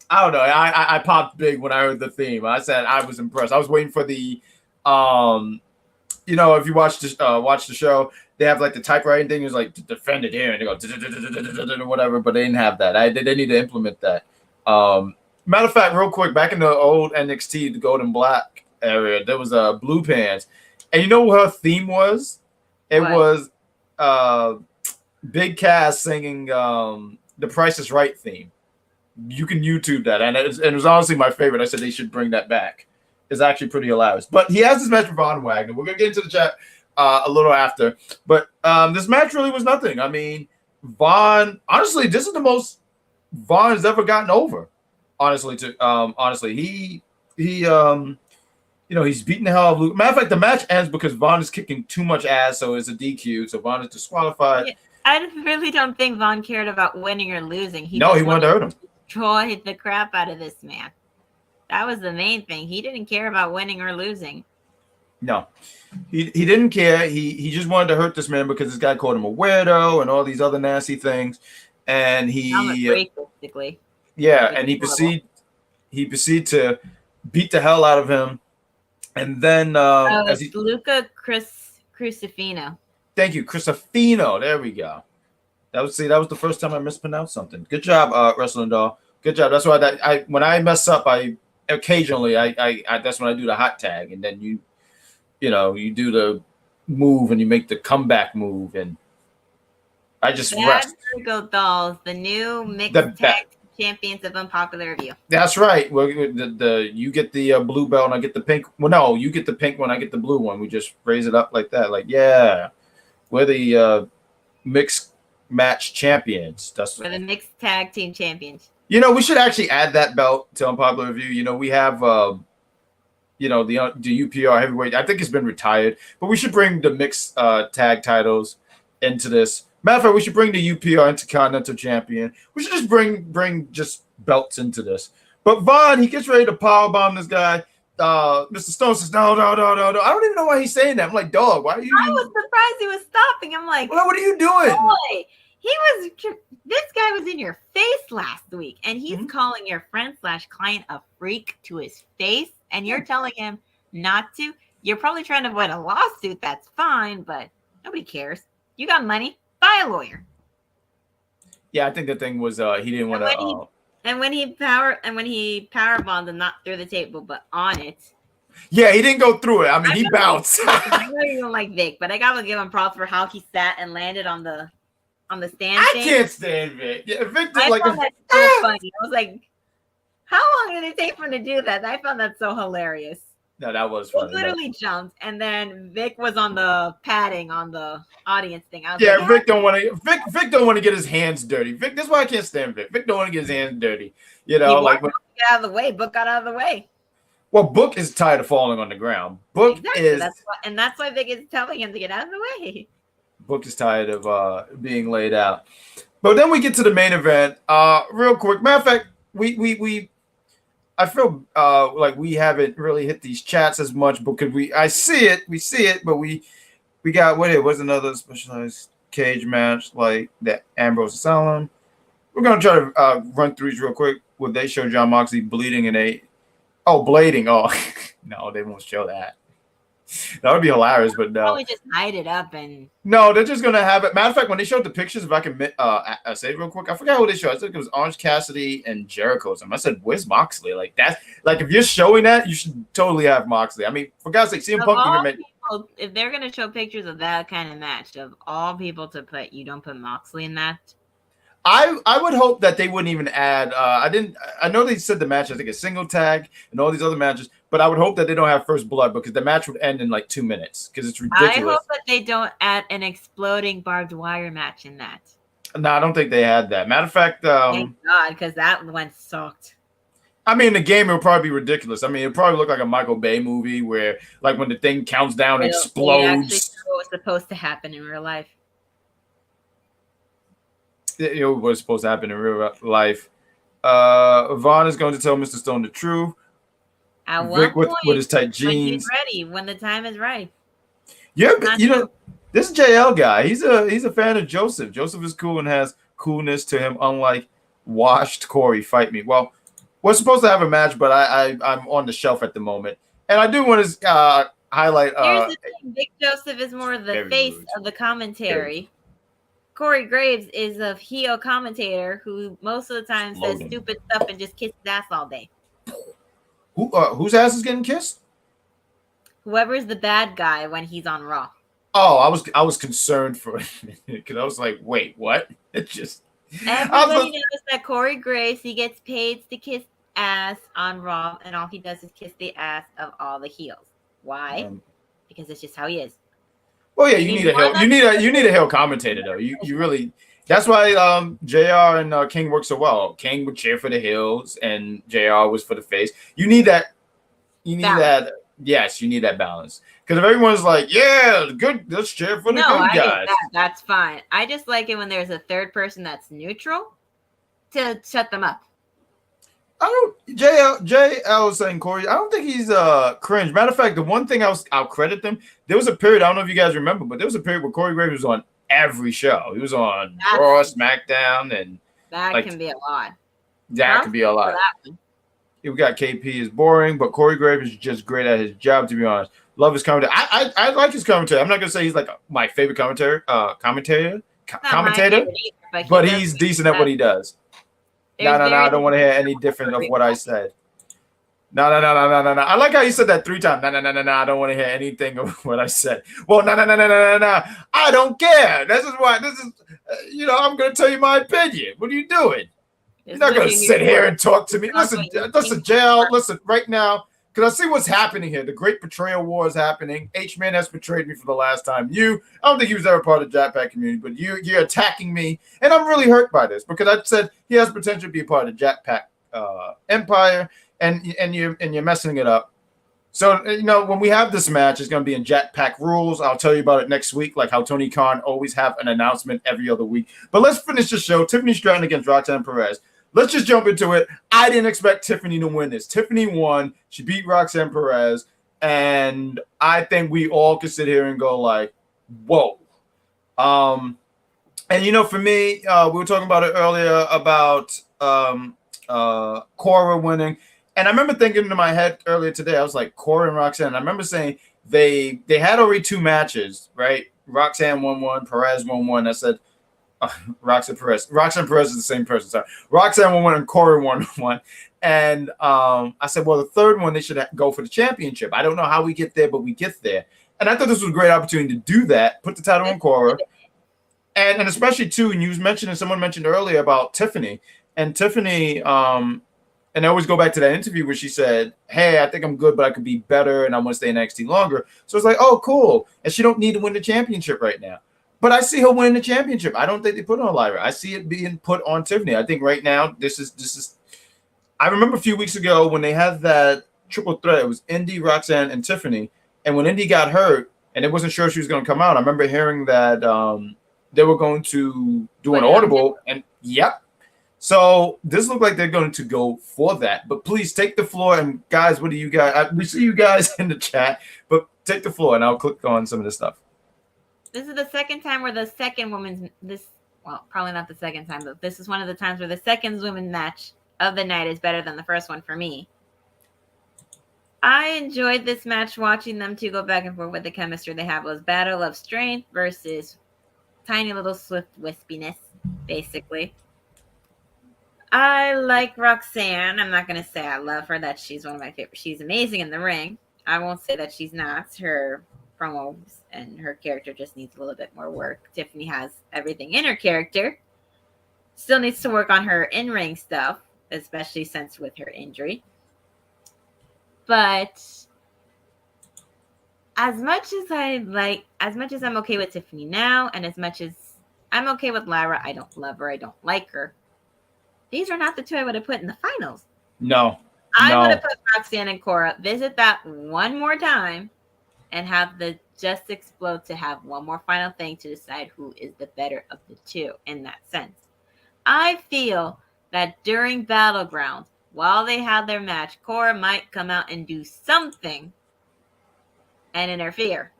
I don't know. I popped big when I heard the theme. I said I was impressed. I was waiting for the, if you watch the show, they have like the typewriting thing. It's like defend it here, and they go whatever. But they didn't have that. They need to implement that. Matter of fact, real quick, back in the old NXT, the Golden Black area, there was Blue Pants, and you know what her theme was? It was Big Cass singing the Price is Right theme. You can YouTube that, and it was honestly my favorite. I said they should bring that back. It's actually pretty hilarious. But he has this match with Von Wagner. We're gonna get into the chat a little after, but this match really was nothing. I mean, Von, honestly, this is the most Von has ever gotten over. Honestly, he he's beating the hell out of Luke. Matter of fact, the match ends because Von is kicking too much ass, so it's a DQ. So Von is disqualified. Yeah, I really don't think Von cared about winning or losing. He wanted to hurt him. Destroy the crap out of this man. That was the main thing. He didn't care about winning or losing. No, he didn't care. He just wanted to hurt this man because this guy called him a weirdo and all these other nasty things. And I'm a freak, basically. Yeah, and he proceeded to beat the hell out of him. And then Luca Crucifino. Thank you, Crucifino. There we go. That was the first time I mispronounced something. Good job, Wrestling Doll. Good job. That's why when I mess up, I occasionally that's when I do the hot tag, and then you do the move and you make the comeback move, and I just rest. Virgo Dolls, the new mixed tag champions of Unpopular Review. That's right. Well, you get the blue belt and I get the pink. Well, no, you get the pink one, I get the blue one. We just raise it up like that. Like, yeah, we're the mixed match champions. We're the mixed tag team champions. We should actually add that belt to Unpopular Review. We have the UPR heavyweight. I think it's been retired, but we should bring the mixed tag titles into this. Matter of fact, we should bring the UPR Intercontinental Champion. We should just bring just belts into this. But Von, he gets ready to powerbomb this guy. Mr. Stone says, no. I don't even know why he's saying that. I'm like, dog, why are you? I was surprised he was stopping. I'm like, well, what are you doing? Boy, this guy was in your face last week, and he's calling your friend/client a freak to his face, and you're telling him not to. You're probably trying to avoid a lawsuit. That's fine, but nobody cares. You got money. Buy a lawyer. Yeah, I think the thing was he didn't want to. And when he powerbombed him, not through the table, but on it. Yeah, he didn't go through it. I mean, he bounced. I know you don't like Vic, but I gotta give him props for how he sat and landed on the stand. I can't stand Vic. Yeah, Vic did I found that so funny. I was like, how long did it take for him to do that? I found that so hilarious. No, that was funny. He literally jumped, and then Vic was on the padding on the audience thing. I was like, Vic don't want to. Vic don't want to get his hands dirty. Vic, that's why I can't stand Vic. Vic don't want to get his hands dirty. Get out of the way. Book got out of the way. Well, Book is tired of falling on the ground. Book is, that's why Vic is telling him to get out of the way. Book is tired of being laid out. But then we get to the main event. Real quick, matter of fact, we I feel like we haven't really hit these chats as much because we see it, but we got what it was another specialized cage match like that Ambrose Asylum. We're gonna try to run through these real quick. Would they show John Moxley bleeding in blading? Oh no, they won't show that. That would be hilarious, but no. Probably just hide it up and. No, they're just gonna have it. Matter of fact, when they showed the pictures, if I can say it real quick, I forgot what they showed. I think it was Orange Cassidy and Jericho's. I said, "Where's Moxley?" Like that's like if you're showing that, you should totally have Moxley. I mean, for God's sake, CM Punk. If they're gonna show pictures of that kind of match, of all people to put, you don't put Moxley in that. I would hope that they wouldn't even add. I know they said the match. I think a single tag and all these other matches. But I would hope that they don't have first blood because the match would end in like 2 minutes because it's ridiculous. I hope that they don't add an exploding barbed wire match in that. No, I don't think they had that. Matter of fact, thank God, because that one sucked. I mean, the game will probably be ridiculous. I mean, it'll probably look like a Michael Bay movie where, like, when the thing counts down, it explodes. Actually, what was supposed to happen in real life? It was supposed to happen in real life. Vaughn is going to tell Mr. Stone the truth. At one Vic with point, his tight when he's jeans. ready, when the time is right. Yeah, but Not you now. know, this JL guy, he's a fan of Joseph. Joseph is cool and has coolness to him, unlike washed Corey Fight Me. Well, we're supposed to have a match, but I'm on the shelf at the moment. And I do want to highlight Here's the thing: Vic Joseph is more the very face rude. of the Very commentary. Corey Graves is a heel commentator who most of the time says loading. stupid stuff and just kisses ass all day. Whose ass is getting kissed? Whoever's the bad guy when he's on Raw. Oh, I was concerned for it because I was like, wait, what? It just Everybody knows that Corey Graves, he gets paid to kiss ass on Raw, and all he does is kiss the ass of all the heels. Why? Because it's just how he is. Well, yeah, you need a hill. You need a hill commentator though. You really. That's why Jr. and King work so well. King would cheer for the Hills, and Jr. was for the face. You need that. You need balance. that. Yes, you need that balance. Because if everyone's like, "Yeah, good, let's cheer for the good I guys," get that. That's fine. I just like it when there's a third person that's neutral to shut them up. I don't. JL was saying Corey. I don't think he's cringe. Matter of fact, the one thing I'll credit them. There was a period. I don't know if you guys remember, but there was a period where Corey Graves was on every show. He was on Raw, SmackDown, and that can be a lot. That could be a lot. We got KP is boring, but Corey Graves is just great at his job. To be honest, love his commentary. I like his commentary. I'm not gonna say he's like my favorite commentator, but he's decent at what he does. No, I don't want to hear any different of what I said. No. I like how you said that 3 times. No. I don't want to hear anything of what I said. Well, no. I don't care. This is why. This is, I'm going to tell you my opinion. What are you doing? You're not going to sit here and talk to me. Listen, JL. Listen, right now, because I see what's happening here. The great betrayal war is happening. H-Man has betrayed me for the last time. I don't think he was ever part of the Jack Pack community, but you're attacking me, and I'm really hurt by this because I said he has potential to be a part of the Jack Pack empire, and you're messing it up. So when we have this match, it's going to be in Jack Pack rules. I'll tell you about it next week, like how Tony Khan always have an announcement every other week. But let's finish the show. Tiffany Stratton against Roxanne Perez. Let's just jump into it. I didn't expect Tiffany to win this. Tiffany won. She beat Roxanne Perez. And I think we all could sit here and go like, whoa. And, for me, we were talking about it earlier about Cora winning. And I remember thinking in my head earlier today, I was like, Cora and Roxanne. I remember saying they had already 2 matches, right? Roxanne won 1, Perez won 1. I said, Roxanne Perez is the same person. Sorry. Roxanne won 1 and Corey won 1. And I said, well, the third one, they should go for the championship. I don't know how we get there, but we get there. And I thought this was a great opportunity to do that, put the title on Cora. And especially, too, and someone mentioned earlier about Tiffany. And Tiffany, and I always go back to that interview where she said, hey, I think I'm good, but I could be better, and I want to stay in NXT longer. So it's like, oh, cool. And she don't need to win the championship right now. But I see her winning the championship. I don't think they put it on Lyra. I see it being put on Tiffany. I think right now this is. I remember a few weeks ago when they had that triple threat. It was Indy, Roxanne, and Tiffany. And when Indy got hurt and it wasn't sure she was going to come out, I remember hearing that they were going to do an audible. And yep. So this looked like they're going to go for that. But please take the floor. And guys, what do you guys? We see you guys in the chat, but take the floor and I'll click on some of this stuff. This is the second time where the second women's probably not the second time, but this is one of the times where the second women's match of the night is better than the first one for me. I enjoyed this match, watching them two go back and forth with the chemistry they have. It was battle of strength versus tiny little swift wispiness, basically. I like Roxanne. I'm not going to say I love her, that she's one of my favorites. She's amazing in the ring. I won't say that she's not. Her promos and her character just needs a little bit more work. Tiffany has everything in her character. Still needs to work on her in-ring stuff, especially since with her injury. But as much as I'm okay with Tiffany now, and as much as I'm okay with Lyra, I don't love her, I don't like her. These are not the 2 I would have put in the finals. No. I would have put Roxanne and Cora. Visit that one more time and have the Just Explode to have one more final thing to decide who is the better of the 2 in that sense. I feel that during Battlegrounds, while they had their match, Cora might come out and do something and interfere.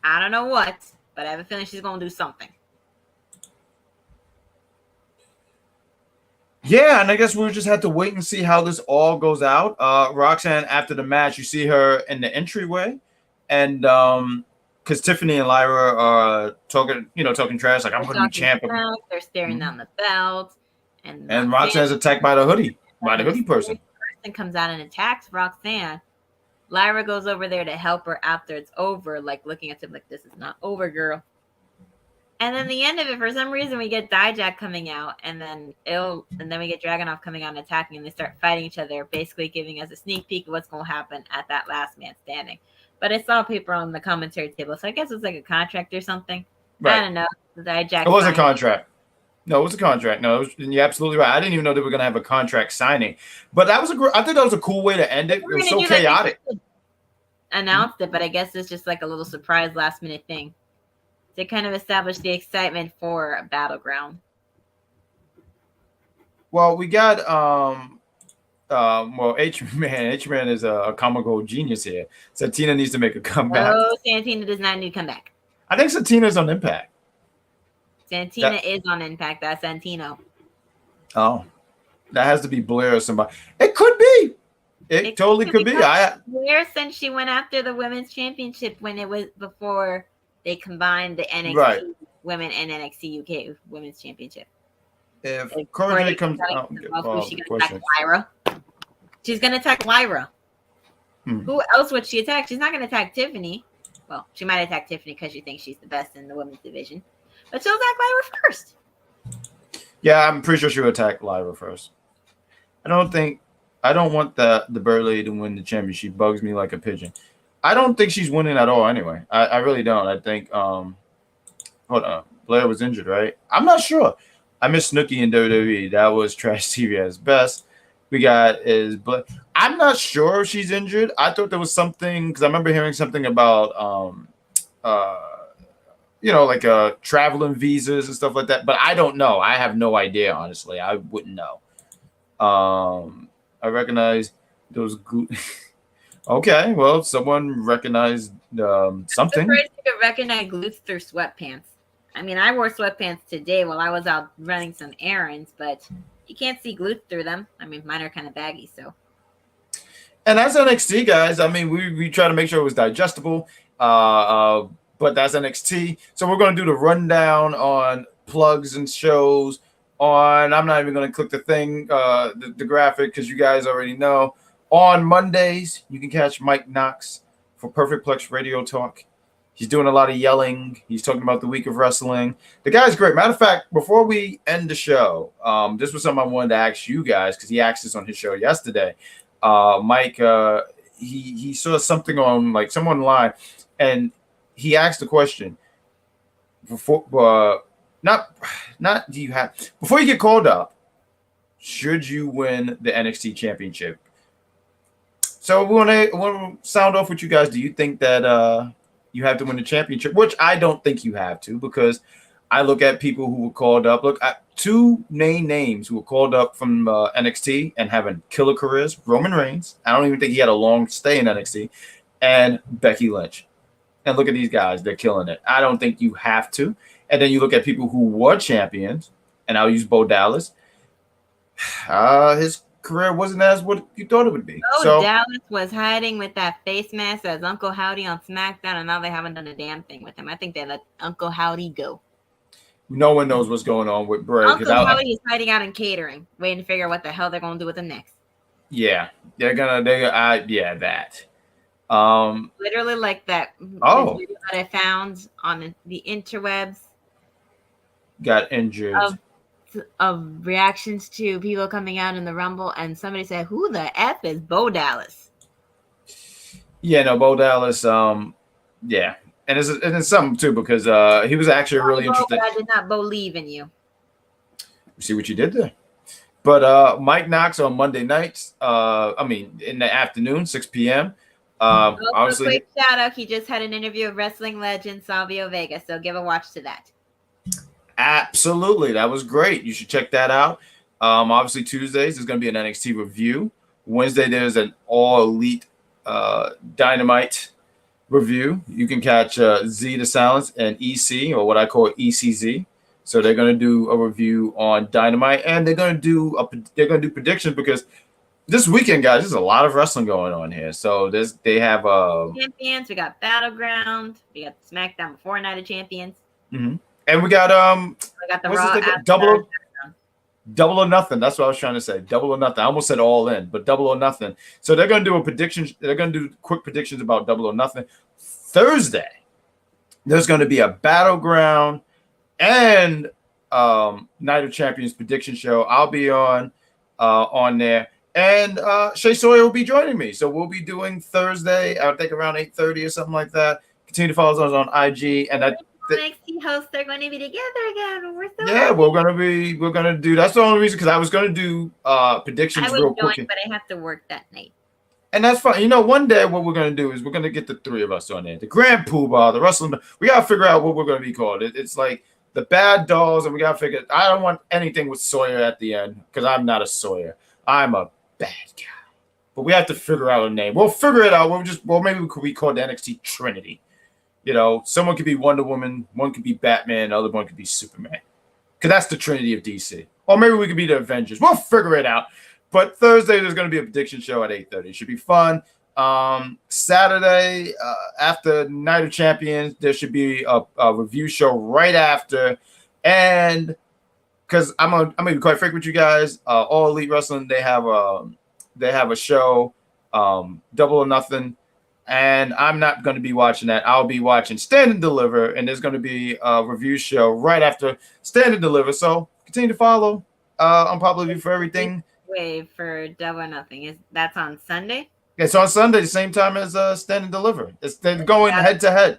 I don't know what, but I have a feeling she's going to do something. Yeah, and I guess we'll just have to wait and see how this all goes out. Roxanne, after the match, you see her in the entryway, and because Tiffany and Lyra are talking trash, like, I'm going to be champ. They're staring down the belt, and Roxanne's attacked by the hoodie person. Person comes out and attacks Roxanne. Lyra goes over there to help her after it's over, like looking at him like, this is not over, girl. And then the end of it, for some reason, we get Dijak coming out, and then we get Dragunov coming out and attacking, and they start fighting each other, basically giving us a sneak peek of what's going to happen at that last man standing. But I saw people on the commentary table, so I guess it's like a contract or something. Right. I don't know. Dijak. It was a contract. No, it was a contract. No, you're absolutely right. I didn't even know they were going to have a contract signing. But I think that was a cool way to end it. It was so chaotic. Announced it, but I guess it's just like a little surprise last minute thing to kind of establish the excitement for Battleground. Well, we got H-Man is a comical genius here. Santina needs to make a comeback. Oh, Santina does not need to come back. I think Santina's on Impact. Santina is on Impact. That's Santino. Oh, that has to be Blair or somebody. It could be. It totally could be. Blair, since she went after the women's championship when it was before they combined the NXT women and NXT UK women's championship. If Corey comes out, she's gonna attack Lyra. She's gonna attack Lyra. Who else would she attack? She's not gonna attack Tiffany. Well, she might attack Tiffany because she thinks she's the best in the women's division. But she'll attack Lyra first. Yeah, I'm pretty sure she'll attack Lyra first. I don't want the Bird Lady to win the championship. She bugs me like a pigeon. I don't think she's winning at all anyway. I really don't. I think hold on. Blair was injured, right? I'm not sure. I miss Snooki in WWE. That was trash TV at its best. We got Blair. I'm not sure if she's injured. I thought there was something because I remember hearing something about like traveling visas and stuff like that. But I don't know. I have no idea, honestly. I wouldn't know. I recognize those. Okay, well, someone recognized something. I'm surprised you could recognize glutes through sweatpants. I mean, I wore sweatpants today while I was out running some errands, but you can't see glutes through them. I mean, mine are kind of baggy, so. And that's NXT, guys. I mean, we try to make sure it was digestible, but that's NXT. So we're going to do the rundown on plugs and shows. I'm not even going to click the thing, the graphic, because you guys already know. On Mondays, you can catch Mike Knox for Perfect Plex Radio Talk. He's doing a lot of yelling. He's talking about the week of wrestling. The guy's great. Matter of fact, before we end the show, this was something I wanted to ask you guys because he asked this on his show yesterday. Mike, he saw something on like someone online, and he asked the question before do you have before you get called up, should you win the NXT championship? So we want to sound off with you guys. Do you think that you have to win the championship? Which I don't think you have to, because I look at people who were called up. Look at two main names who were called up from NXT and having killer careers. Roman Reigns. I don't even think he had a long stay in NXT. And Becky Lynch. And look at these guys. They're killing it. I don't think you have to. And then you look at people who were champions, and I'll use Bo Dallas. His career wasn't as what you thought it would be. Dallas was hiding with that face mask as Uncle Howdy on SmackDown, and now they haven't done a damn thing with him. I think they let Uncle Howdy go. No one knows what's going on with Bray. Uncle Howdy is hiding out in catering, waiting to figure out what the hell they're going to do with him next. Yeah, that. Literally like that. Video that I found on the interwebs. Got injured. Of reactions to people coming out in the Rumble, and somebody said, "Who the F is Bo Dallas?" Yeah, no, Bo Dallas. Yeah, and it's something too because he was actually really interested. I did not believe in you. See what you did there. But Mike Knox on Monday nights. In the afternoon, 6 p.m. Obviously, quick shout out. He just had an interview with wrestling legend Savio Vega, so give a watch to that. Absolutely. That was great. You should check that out. Obviously Tuesdays is going to be an NXT review. Wednesday there's an All Elite Dynamite review. You can catch Z to Silence and EC, or what I call ECZ. So they're going to do a review on Dynamite, and they're going to do predictions, because this weekend, guys, there's a lot of wrestling going on here. So they have champions. We got Battleground. We got SmackDown before Night of Champions. Mm-hmm. And we got the Raw Double or Nothing. That's what I was trying to say. Double or Nothing. I almost said All In, but Double or Nothing. So they're going to do a prediction. They're going to do quick predictions about Double or Nothing. Thursday, there's going to be a Battleground and Night of Champions prediction show. I'll be on there. And Shay Sawyer will be joining me. So we'll be doing Thursday, I think around 8:30 or something like that. Continue to follow us on IG. And NXT hosts are going to be together again. We're so happy. We're gonna do. That's the only reason, because I was gonna do predictions real quick. But I have to work that night. And that's fine. You know, one day what we're gonna do is we're gonna get the three of us on there. The Grand Poobah, the wrestling. We gotta figure out what we're gonna be called. It's like the Bad Dolls, and we gotta figure. I don't want anything with Sawyer at the end, because I'm not a Sawyer. I'm a bad guy. But we have to figure out a name. We'll figure it out. Maybe we could be called the NXT Trinity. You know, someone could be Wonder Woman, one could be Batman, the other one could be Superman. Because that's the Trinity of DC. Or maybe we could be the Avengers. We'll figure it out. But Thursday, there's going to be a prediction show at 8:30. It should be fun. Saturday, after Night of Champions, there should be a review show right after. And because I'm going to be quite frank with you guys, All Elite Wrestling, they have a show, Double or Nothing. And I'm not going to be watching that. I'll be watching Stand and Deliver, and there's going to be a review show right after Stand and Deliver. So continue to follow on Popular View for everything. Wait, for Double or Nothing, that's on Sunday? It's on Sunday, the same time as Stand and Deliver. They're going head to head.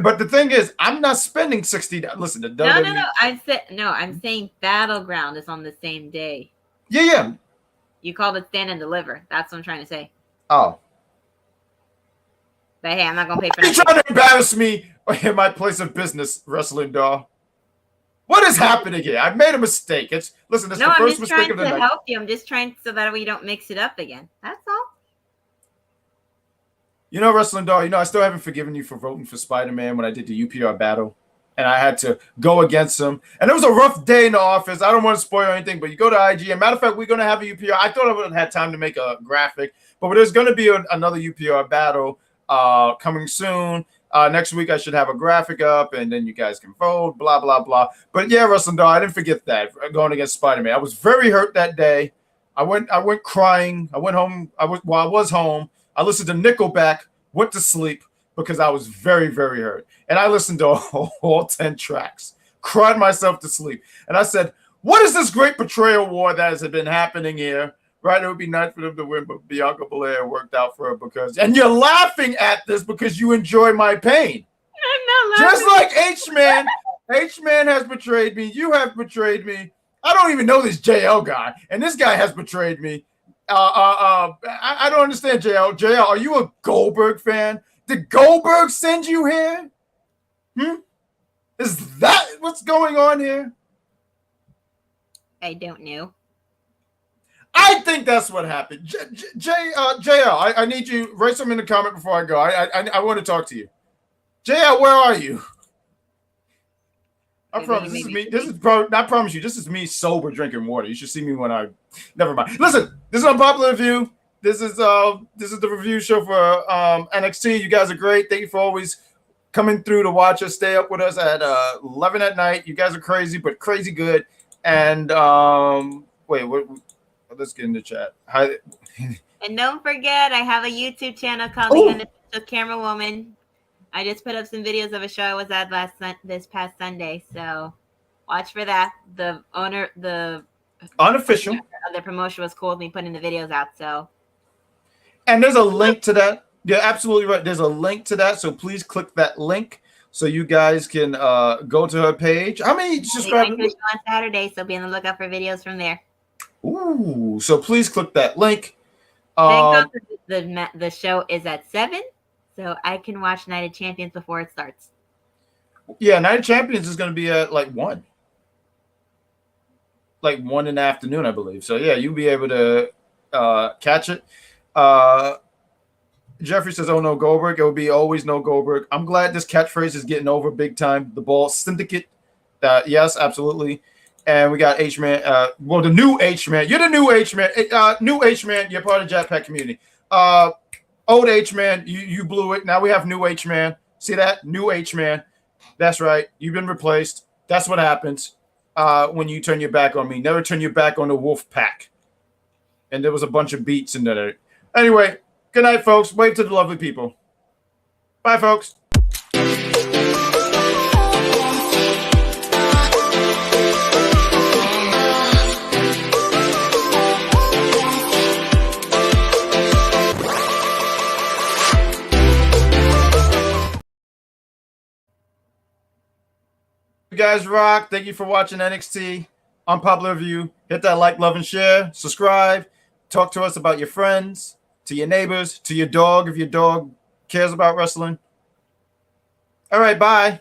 But the thing is, I'm not spending $60. Listen, No. I'm saying Battleground is on the same day. Yeah. You called it Stand and Deliver. That's what I'm trying to say. Oh. But hey, I'm not gonna pay for. You're trying to embarrass me in my place of business, wrestling doll. What is happening here? I've made a mistake. The first mistake of the night. I'm just trying to help you. I'm just trying so that way you don't mix it up again. That's all. You know, wrestling doll. You know, I still haven't forgiven you for voting for Spider-Man when I did the UPR battle, and I had to go against him. And it was a rough day in the office. I don't want to spoil anything, but you go to IG. And matter of fact, we're gonna have a UPR. I thought I would have had time to make a graphic, but there's gonna be another UPR battle. Coming soon. Next week I should have a graphic up, and then you guys can vote, blah, blah, blah. But yeah, Wrestling Doll, I didn't forget that, going against Spider-Man. I was very hurt that day. I went crying. I went home. While I was home, I listened to Nickelback, went to sleep because I was very, very hurt. And I listened to all 10 tracks, cried myself to sleep. And I said, what is this great betrayal war that has been happening here? Right, it would be nice for them to win, but Bianca Belair worked out for her and you're laughing at this because you enjoy my pain. I'm not laughing. Just like H-Man. H-Man has betrayed me. You have betrayed me. I don't even know this JL guy, and this guy has betrayed me. I don't understand, JL. JL, are you a Goldberg fan? Did Goldberg send you here? Is that what's going on here? I don't know. I think that's what happened. JL, I need you. Write something in the comment before I go. I want to talk to you. JL, where are you? I promise this is me. I promise you, this is me sober drinking water. You should see me when I. Never mind. Listen, this is Unpopular Review. This is the review show for NXT. You guys are great. Thank you for always coming through to watch us. Stay up with us at 11 at night. You guys are crazy, but crazy good. And wait, what? Let's get in the chat. Hi. And don't forget, I have a YouTube channel called The Unofficial Camera Woman. I just put up some videos of a show I was at this past Sunday, so watch for that. The Unofficial of the promotion was cool with me putting the videos out. So, and there's a link to that. You're absolutely right. There's a link to that, so please click that link so you guys can go to her page. How many subscribers? On Saturday, so be on the lookout for videos from there. Ooh, so please click that link. The show is at 7, so I can watch Night of Champions before it starts. Yeah, Night of Champions is going to be at like 1. like 1 in the afternoon, I believe. So yeah, you'll be able to catch it. Jeffrey says, "Oh no, Goldberg. It will be always no Goldberg." I'm glad this catchphrase is getting over big time. The Ball Syndicate. Yes, absolutely. And we got H Man. Well, the new H Man. You're the new H Man. New H Man. You're part of the Jetpack community. Old H Man. You blew it. Now we have new H Man. See that? New H Man. That's right. You've been replaced. That's what happens when you turn your back on me. Never turn your back on the Wolf Pack. And there was a bunch of beats in there. Anyway, good night, folks. Wave to the lovely people. Bye, folks. You guys rock. Thank you for watching NXT. Unpopular Review. Hit that like, love, and share. Subscribe. Talk to us about your friends, to your neighbors, to your dog if your dog cares about wrestling. All right, bye.